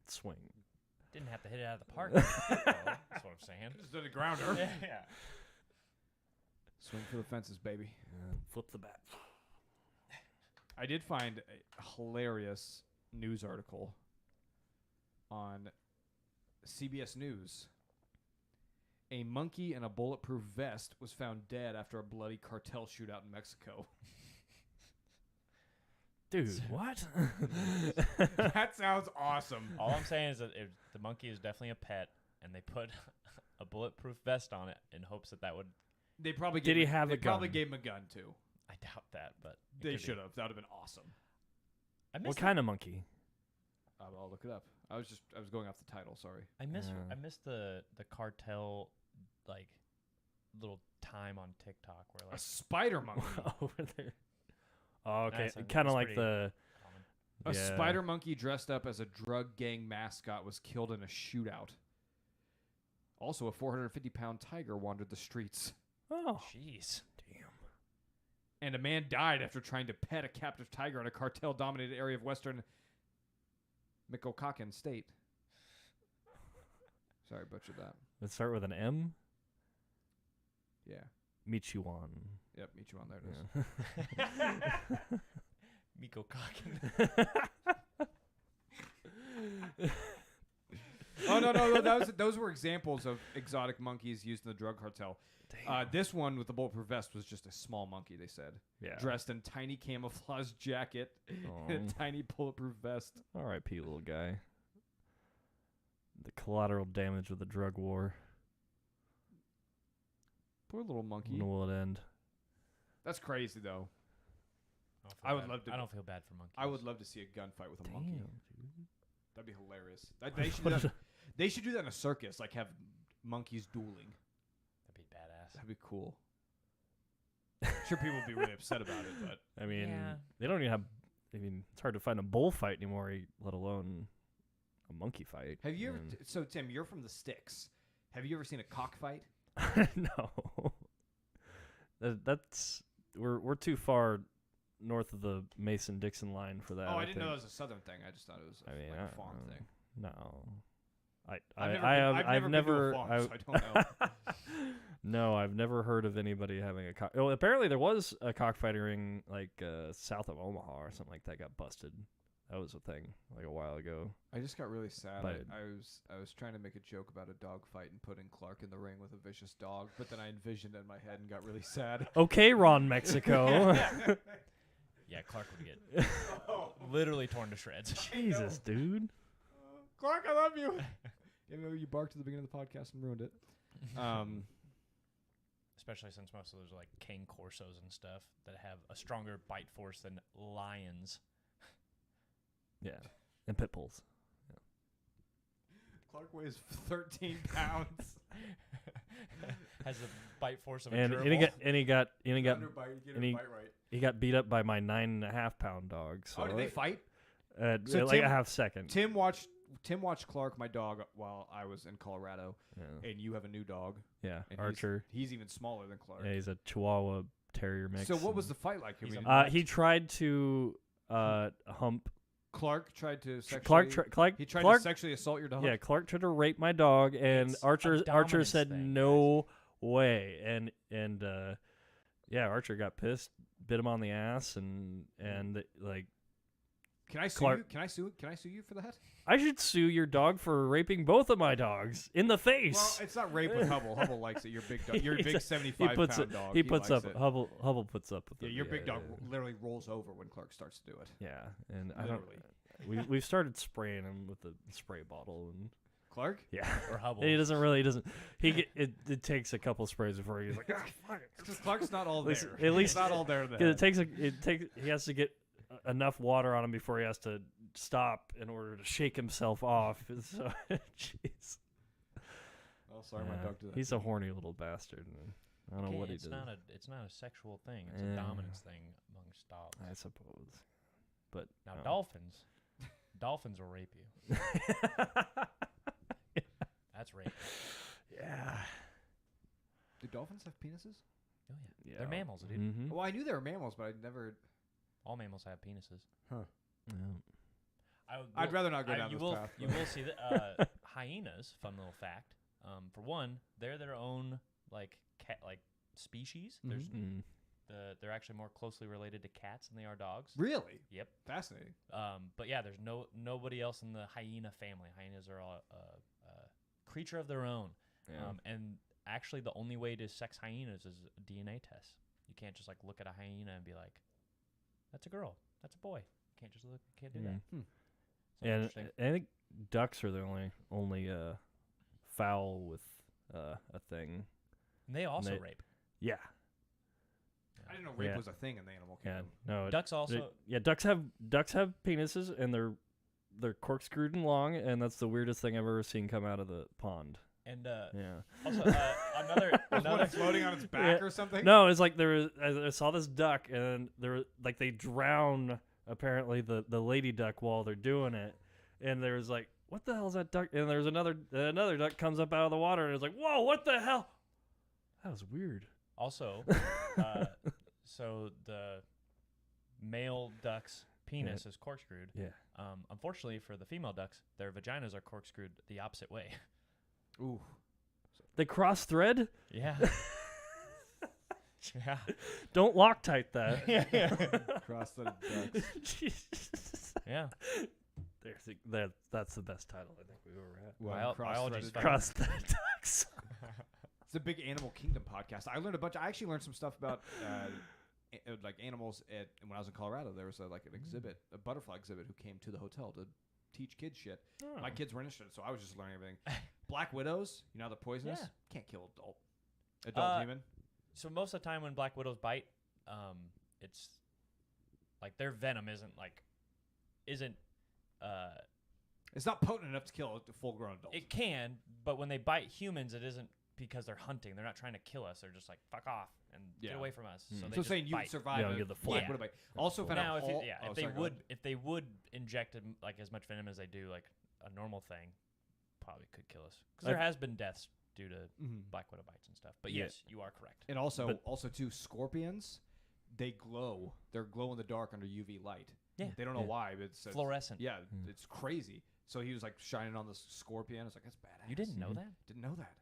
swing. Didn't have to hit it out of the park. That's what I'm saying. Just did a grounder. Yeah. Swing for the fences, baby. Flip the bat. I did find a hilarious news article on CBS News. A monkey in a bulletproof vest was found dead after a bloody cartel shootout in Mexico. Dude, what? That sounds awesome. All I'm saying is that the monkey is definitely a pet, and they put a bulletproof vest on it in hopes that would. They probably Did he have they a gun? probably gave him a gun too. I doubt that, but They should have. That would have been awesome. What kind of monkey? I'll look it up. I was going off the title. Sorry. I missed the cartel like little time on TikTok where A like spider monkey. Over there. Oh, okay. Nice, Kind of it's like pretty the. common. A spider monkey dressed up as a drug gang mascot was killed in a shootout. Also, a 450-pound tiger wandered the streets. Oh, Jeez. damn. And a man died after trying to pet a captive tiger in a cartel-dominated area of western Michoacan state. Sorry, butchered that. Let's start with an M. Yeah. Michoacan. Yep, meet you on there. It is. Miko Kakin. Oh no! Those were examples of exotic monkeys used in the drug cartel. This one with the bulletproof vest was just a small monkey. They said, dressed in tiny camouflage jacket and a tiny bulletproof vest. R.I.P. little guy. The collateral damage of the drug war. Poor little monkey. When will it end? That's crazy though. I would love to. I don't feel bad for monkeys. I would love to see a gunfight with a monkey. Dude. That'd be hilarious. They should do that in a circus, like have monkeys dueling. That'd be badass. That'd be cool. I'm sure people would be really upset about it, but I mean, they don't even have. I mean, it's hard to find a bullfight anymore, let alone a monkey fight. have you ever? So Tim, you're from the sticks. Have you ever seen a cockfight? No. That's we're too far north of the Mason-Dixon line for that. Oh, I didn't know that was a southern thing. I just thought it was a farm thing. No. I've never been to a farm, so I don't know. No, I've never heard of anybody having a cock. Well, apparently there was a cockfighting ring like south of Omaha or something like that got busted. That was a thing like a while ago. I just got really sad. But I was trying to make a joke about a dog fight and putting Clark in the ring with a vicious dog, but then I envisioned it in my head and got really sad. Okay, Ron Mexico. Yeah, Clark would get literally torn to shreds. Jesus, dude. Clark, I love you. You barked at the beginning of the podcast and ruined it. Especially since most of those are like cane corsos and stuff that have a stronger bite force than lions. Yeah, and pit bulls. Yeah. Clark weighs 13 pounds. Has a bite force of a and gerbil. He got beat up by my 9.5 pound dog. So did they fight? So like a half second. Tim watched Clark, my dog, while I was in Colorado, and you have a new dog. Yeah, and Archer. He's even smaller than Clark. Yeah, he's a Chihuahua Terrier mix. So what was the fight like? He tried to hump. Clark tried to sexually. He tried to sexually assault your dog. Yeah, Clark tried to rape my dog, and Archer said no way, and Archer got pissed, bit him on the ass, and like. Can I sue you? Can I sue you for that? I should sue your dog for raping both of my dogs in the face. Well, it's not rape with Hubble. Hubble likes it. Your big dog. Your big 75-pound dog. He puts up. Hubble puts up with it. Yeah, your big dog literally rolls over when Clark starts to do it. Yeah, and literally. we've started spraying him with the spray bottle and. Clark? Yeah. Or Hubble. He doesn't. It takes a couple sprays before he's like, fuck it. Because Clark's not all there. At least He's not all there. He has to get enough water on him before he has to stop in order to shake himself off. So, jeez. Oh, sorry, my dog did that. He's a horny little bastard. Man. I don't know what he does. It's not a sexual thing. It's a dominance thing amongst dogs. I suppose. But now dolphins will rape you. That's rape. Yeah. Do dolphins have penises? Oh yeah. They're mammals, dude. Mm-hmm. Well, I knew they were mammals, but I never. All mammals have penises. Huh. Yeah. I'd rather not go down this path. You will see that hyenas. Fun little fact. For one, they're their own cat species. Mm-hmm. They're actually more closely related to cats than they are dogs. Really? Yep. Fascinating. But yeah, there's nobody else in the hyena family. Hyenas are all creature of their own. Yeah. And actually, the only way to sex hyenas is a DNA test. You can't just look at a hyena and be like, "That's a girl. That's a boy." You can't just look. Can't do that. So And I think ducks are the only fowl with a thing. And they also rape. Yeah. I didn't know rape was a thing in the animal kingdom. No. Ducks also. Ducks have penises and they're corkscrewed and long, and that's the weirdest thing I've ever seen come out of the pond. And yeah. also another floating on its back or something. No, it's like I saw this duck, and they drown apparently the lady duck while they're doing it, and there was like, what the hell is that duck? And there's another duck comes up out of the water, and it's like, whoa, what the hell? That was weird. Also, so the male duck's penis is corkscrewed. Yeah. Unfortunately for the female ducks, their vaginas are corkscrewed the opposite way. Ooh. They cross thread? Yeah. Yeah. Don't Loctite that. Cross-threaded ducks. Jesus. Yeah. That's the best title I think we've ever had. Well, biology's Cross-threaded ducks. It's a big Animal Kingdom podcast. I learned I actually learned some stuff about animals when I was in Colorado. There was an exhibit, a butterfly exhibit, who came to the hotel to teach kids shit. Oh. My kids were interested, so I was just learning everything. Black widows, they're poisonous. Yeah. Can't kill adult human. So most of the time when black widows bite, it's their venom isn't It's not potent enough to kill a full-grown adult. It can, but when they bite humans, it isn't because they're hunting. They're not trying to kill us. They're just like, fuck off and get away from us. So they just saying you bite. would survive get the black widow bite. Also found out if they would inject as much venom as they do a normal thing, probably could kill us. Because there has been deaths due to black widow bites and stuff. But yes, you are correct. And also too, scorpions, they glow. They're glow in the dark under UV light. Yeah. They don't know why, but it's fluorescent. Yeah, it's crazy. So he was shining on the scorpion. It's that's badass. You didn't know that? Didn't know that.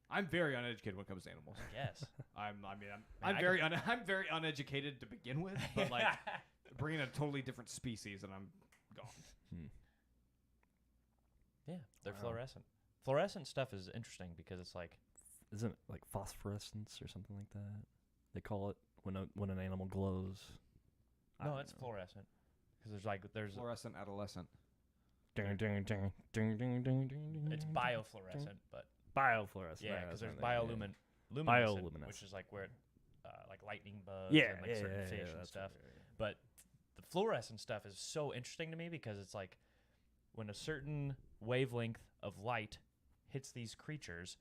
I'm very uneducated when it comes to animals. Yes. I'm very uneducated to begin with, but bringing a totally different species and I'm gone. Yeah, they're fluorescent. Fluorescent stuff is interesting because it's isn't it like phosphorescence or something like that? They call it when an animal glows. No, it's fluorescent because there's fluorescent adolescent. Ding, ding, ding, ding, ding, ding, ding. It's biofluorescent, but biofluorescent. Yeah, because there's bioluminescent, which is where it, lightning bugs and certain fish and stuff. But the fluorescent stuff is so interesting to me because it's when a certain wavelength of light hits these creatures,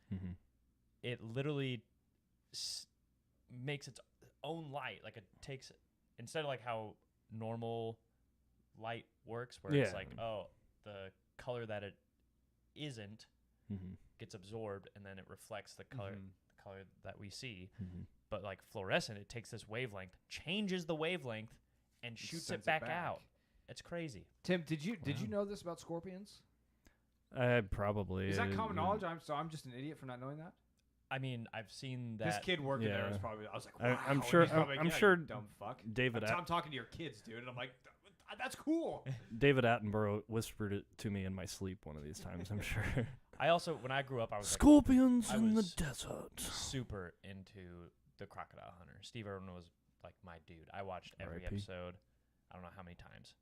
it literally makes its own light. It takes instead of how normal light works, where it's the color that it isn't gets absorbed and then it reflects the color that we see. But fluorescent, it takes this wavelength, changes the wavelength, and shoots it back out. It's crazy. Tim, did you know this about scorpions? Probably. Is that common knowledge? I'm just an idiot for not knowing that. I mean, I've seen that. This kid working there was probably. I was like, wow. I'm sure. I'm sure. Dumb fuck. David. I'm talking to your kids, dude, and I'm like, that's cool. David Attenborough whispered it to me in my sleep one of these times. I'm sure. I also, when I grew up, I was scorpions in the desert. Super into the Crocodile Hunter. Steve Irwin was my dude. I watched every episode. I don't know how many times.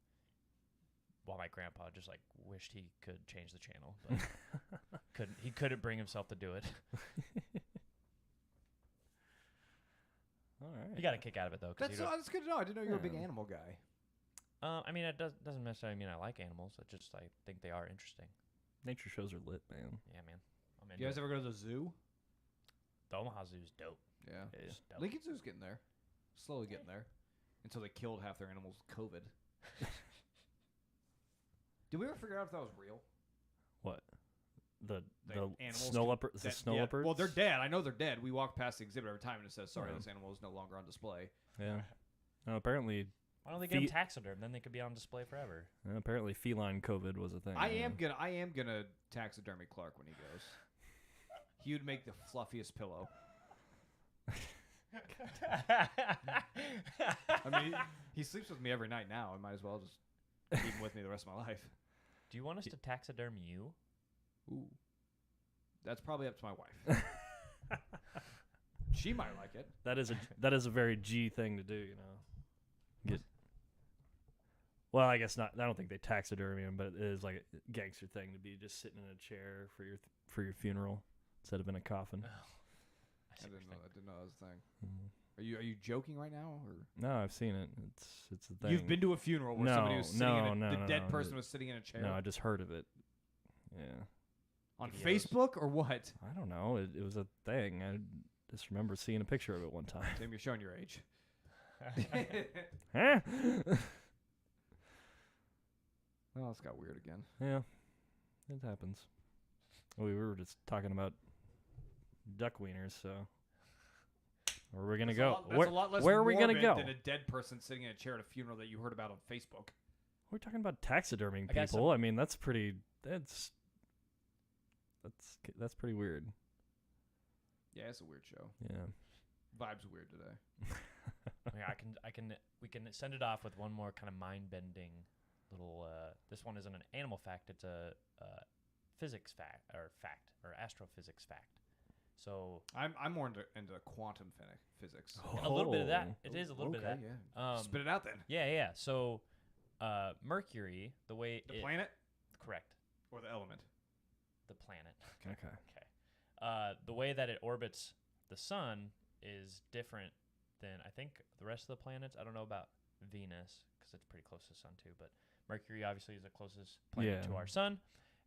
while my grandpa just like wished he could change the channel, but he couldn't bring himself to do it. All right. You got a kick out of it though. That's good to know. I didn't know you were a big animal guy. I mean, it doesn't necessarily mean I like animals. I think they are interesting. Nature shows are lit, man. Yeah, man. I'm into You guys it. ever go to the zoo? The Omaha Zoo's dope. Yeah. It's dope. Lincoln Zoo's getting there. Slowly getting there. Until they killed half their animals with COVID. Did we ever figure out if that was real? What? The animals snow leopards? The snow leopards? Well, they're dead. I know they're dead. We walk past the exhibit every time and it says, sorry, Yeah. this animal is no longer on display. Yeah. No, apparently Why don't they get them taxidermed? Then they could be on display forever. apparently feline COVID was a thing. I am gonna taxidermy Clark when he goes. He would make the fluffiest pillow. I mean, he sleeps with me every night now. I might as well just keep him with me the rest of my life. Do you want us to taxiderm you? Ooh. That's probably up to my wife. She might like it. That is a very G thing to do, you know. Well, I guess not. I don't think they taxidermy him, but it is like a gangster thing to be just sitting in a chair for your funeral instead of in a coffin. I didn't know that was a thing. Mm-hmm. Are you joking right now, or no? I've seen it. It's a thing. You've been to a funeral where somebody was sitting the dead person was sitting in a chair. No, I just heard of it. Yeah. On Facebook or what? I don't know. It was a thing. I just remember seeing a picture of it one time. Tim, you're showing your age. Huh? Oh, it's got weird again. Yeah, it happens. We were just talking about duck wieners, so where are we gonna go? That's a lot less where are we gonna go? than a dead person sitting in a chair at a funeral that you heard about on Facebook. We're talking about taxiderming people. I mean, that's pretty. That's pretty weird. Yeah, it's a weird show. Yeah, Vibe's weird today. We can send it off with one more kind of mind-bending little. This one isn't an animal fact; it's a physics fact or astrophysics fact. So I'm more into quantum physics. A little bit of that. It is a little bit of that. Yeah. Spit it out then. Yeah. So Mercury, the way the planet, correct, or the element, the planet. Okay. The way that it orbits the sun is different than I think the rest of the planets. I don't know about Venus because it's pretty close to the sun too, but Mercury obviously is the closest planet to our sun,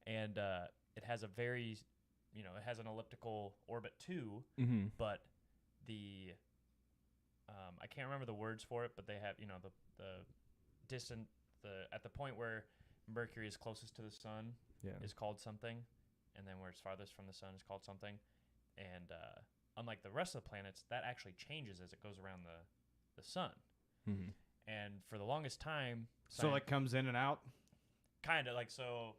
and it has a very, it has an elliptical orbit too, but the I can't remember the words for it, but they have at the point where Mercury is closest to the sun is called something, and then where it's farthest from the sun is called something, and unlike the rest of the planets, that actually changes as it goes around the sun. Mm-hmm. And for the longest time, so it comes in and out. Kind of like so.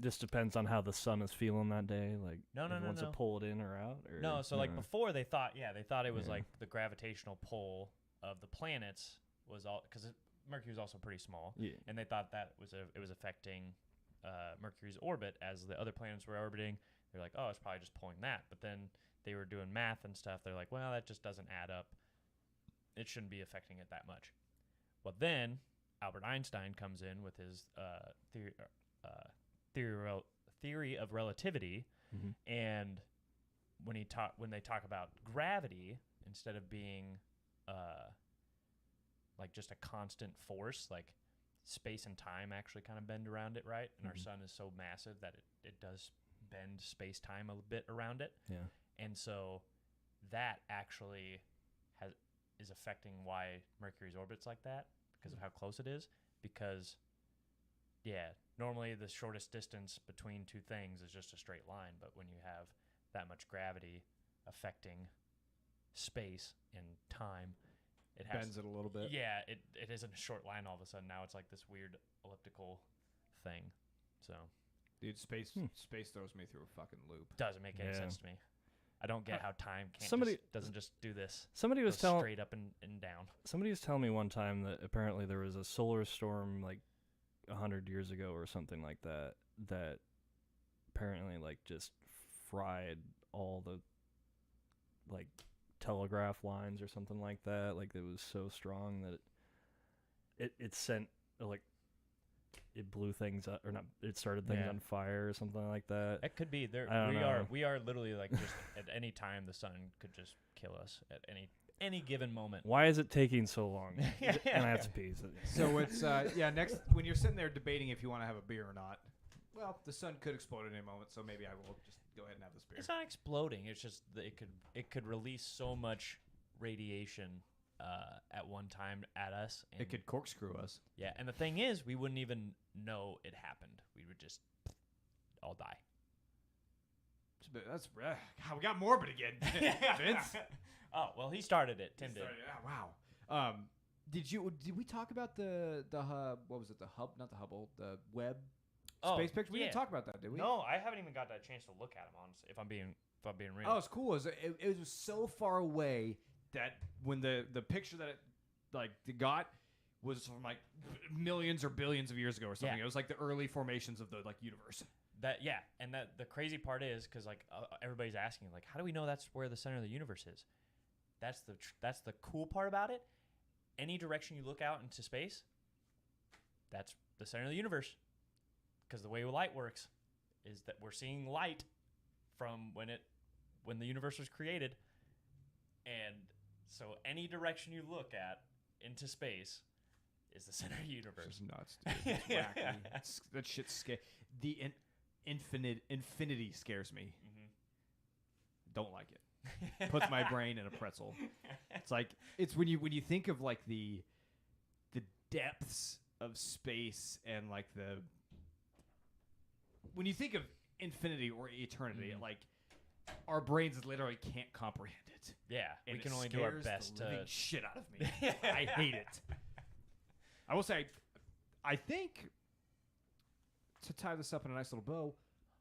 Just depends on how the sun is feeling that day. Like no. Wants to pull it in or out. Or, no, so like before they thought it was like the gravitational pull of the planets was all because Mercury was also pretty small, and they thought that it was affecting Mercury's orbit as the other planets were orbiting. They're like, oh, it's probably just pulling that. But then they were doing math and stuff. They're like, well, that just doesn't add up. It shouldn't be affecting it that much. Well, then Albert Einstein comes in with his theory of relativity, and when they talk about gravity, instead of being like just a constant force, like space and time actually kind of bend around it, right? And our sun is so massive that it does bend space-time a bit around it. Yeah. And so that actually is affecting why Mercury's orbit's like that because of how close it is. Because, normally the shortest distance between two things is just a straight line. But when you have that much gravity affecting space and time, it bends it a little bit. Yeah, it isn't a short line all of a sudden. Now it's like this weird elliptical thing. So, dude, space throws me through a fucking loop. Doesn't make any sense to me. I don't get how time doesn't just do this. Somebody was telling straight up and down. Somebody was telling me one time that apparently there was a solar storm like 100 years ago or something like that apparently like just fried all the like telegraph lines or something like that. Like it was so strong that it sent it blew things up, or not? It started things on fire or something like that. It could be. There, we are literally like just at any time the sun could just kill us at any given moment. Why is it taking so long? And I have to pee. So it's next when you're sitting there debating if you want to have a beer or not. Well, the sun could explode at any moment, so maybe I will just go ahead and have this beer. It's not exploding. It's just that it could release so much radiation at one time at us. And it could corkscrew us. Yeah, and the thing is, we wouldn't even know it happened. We would just all die. That's God, we got morbid again, Vince. Oh well, he started it. Tim did. Wow. Did we talk about the what was it? The Hub, not the Hubble, the Webb space picture? We didn't talk about that, did we? No, I haven't even got that chance to look at them. Honestly, if I'm being real. Oh, it's cool. It was so far away that when the picture that it got was from like millions or billions of years ago or something. Yeah. It was like the early formations of the universe. And the crazy part is because everybody's asking how do we know that's where the center of the universe is? That's the cool part about it. Any direction you look out into space, that's the center of the universe. Because the way light works is that we're seeing light from when the universe was created, and so any direction you look at into space is the center of the universe. It's nuts, dude. It's wacky. That shit's scary. The infinity scares me. Mm-hmm. Don't like it. Puts my brain in a pretzel. It's when you think of the depths of space and when you think of infinity or eternity, our brains literally can't comprehend it. Yeah, and we can only do our best to shit out of me. I hate it. I will say, I think to tie this up in a nice little bow,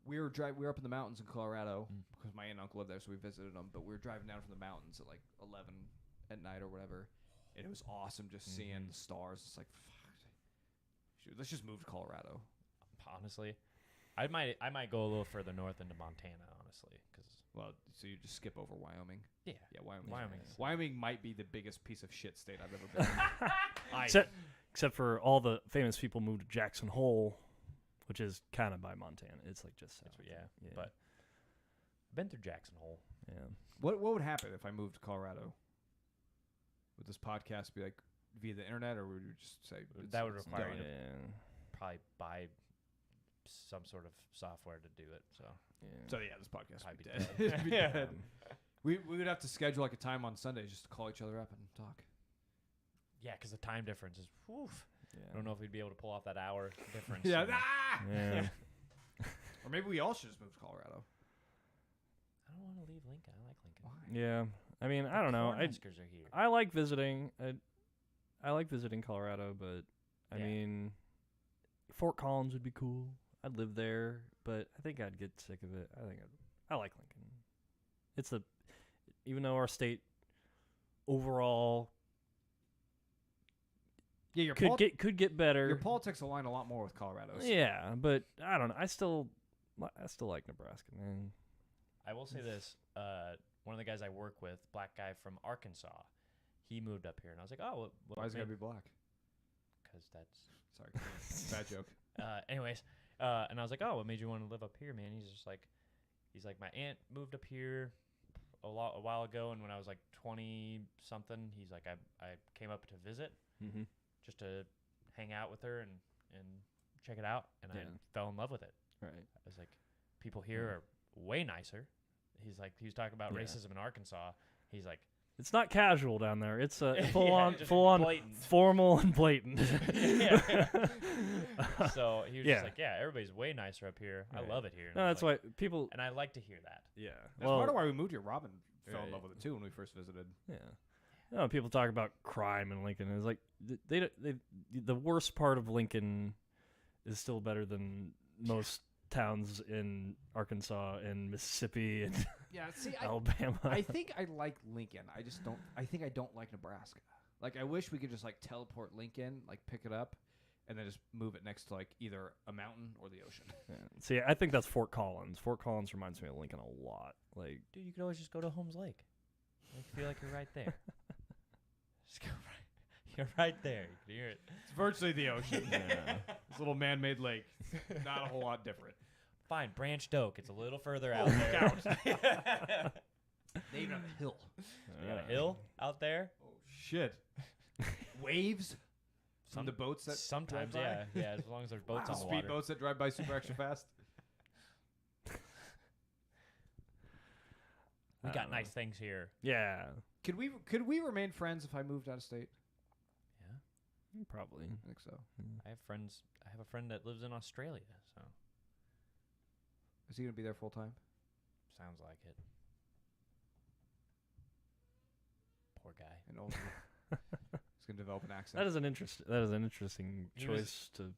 we were up in the mountains in Colorado because my aunt and uncle lived there, so we visited them. But we were driving down from the mountains at 11 at night or whatever, and it was awesome just seeing the stars. It's fuck, shoot, let's just move to Colorado. Honestly, I might go a little further north into Montana. Honestly, so you just skip over Wyoming. Yeah, Wyoming might be the biggest piece of shit state I've ever been in. Except for all the famous people moved to Jackson Hole, which is kind of by Montana. It's just south. Yeah. But I've been through Jackson Hole. Yeah. What would happen if I moved to Colorado? Would this podcast be via the internet, or would you just say that would require you to probably buy some sort of software to do it? So this podcast would be dead. Dead. We would have to schedule a time on Sundays just to call each other up and talk. Yeah, because the time difference is. Oof. Yeah. I don't know if we'd be able to pull off that hour difference. Yeah. Or maybe we all should just move to Colorado. I don't want to leave Lincoln. I like Lincoln. Why? Yeah. I mean, I don't know. Cornhuskers are here. I like visiting. I like visiting Colorado, but I mean, Fort Collins would be cool. I'd live there, but I think I'd get sick of it. I like Lincoln. Even though our state overall could get better. Your politics align a lot more with Colorado's. Yeah, but I don't know. I still like Nebraska, man. I will say this. One of the guys I work with, black guy from Arkansas, he moved up here, and I was like, oh, why is he gotta be black? Because that's sorry, bad joke. Anyways, and I was like, oh, what made you want to live up here, man? He's like, my aunt moved up here a while ago, and when I was 20 something, he's like, I came up to visit, just to hang out with her and check it out, and I fell in love with it. Right. I was like, people here are way nicer. He was talking about racism in Arkansas. He's like, it's not casual down there. It's full on formal and blatant. So he was just like, everybody's way nicer up here. Right. I love it here. No, that's why people. And I like to hear that. Yeah. That's part of why we moved here. Robin fell in love with it too when we first visited. Yeah. You know, people talk about crime in Lincoln. It's like the worst part of Lincoln is still better than most towns in Arkansas and Mississippi and Alabama. I think I like Lincoln. I think I don't like Nebraska. I wish we could just teleport Lincoln, pick it up, and then just move it next to either a mountain or the ocean. Yeah. See, I think that's Fort Collins. Fort Collins reminds me of Lincoln a lot. Dude, you could always just go to Holmes Lake. I feel like you're right there. Just go right. You're right there. You can hear it. It's virtually the ocean. This little man-made lake. Not a whole lot different. Fine, Branched Oak. It's a little further out there. They even have a hill. You got a hill out there? Oh, shit. Waves? From the boats that sometimes, drive by? yeah, as long as there's boats on the water. Speedboats that drive by super extra fast? We got nice things here. Yeah. Could we remain friends if I moved out of state? Yeah. Probably. I think so. I have a friend that lives in Australia, so Is he going to be there full time? sounds like it. Poor guy. And also, he's going to develop an accent. That is an interesting He was- choice to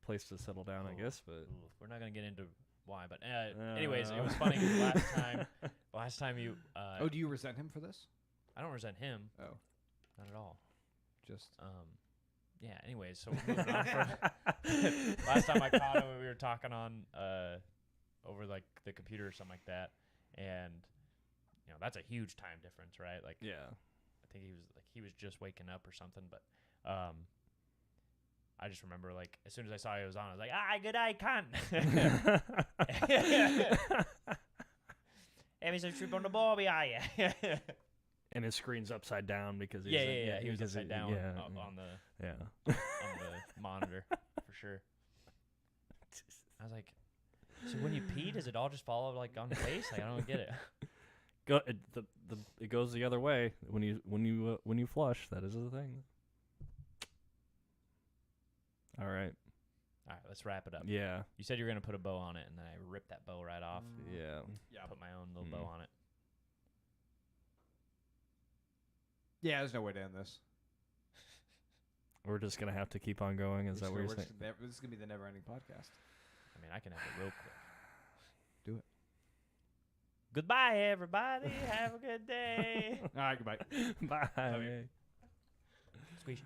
place to settle down, I guess. But Ooh, we're not gonna get into why, but anyways, it was funny 'cause last time you. Oh, do you resent him for this? I don't resent him. Oh, Not at all. just Yeah. Anyways, so we're moving on from last time I caught him, we were talking on over like the computer or something like that, and that's a huge time difference, right? Like, yeah. I think he was just waking up or something, but I just remember like as soon as I saw he was on, I was like, good night, cunt. Have me some shrimp on the barbie, are ya? And his screen's upside down because He was upside down on the yeah. on the monitor for sure. I was like, so when you pee, does it all just fall like on the face? Like I don't get it. It goes the other way when you flush. That is the thing. All right. Let's wrap it up. Yeah. You said you were gonna put a bow on it, and then I ripped that bow right off. Yeah. yeah. Put my own little bow on it. Yeah, there's no way to end this. We're just gonna have to keep on going. Is that what you're saying? This is gonna be the never-ending podcast. I mean, I can have it real quick. Do it. Goodbye, everybody. Have a good day. All right, goodbye. Bye. Squeeze.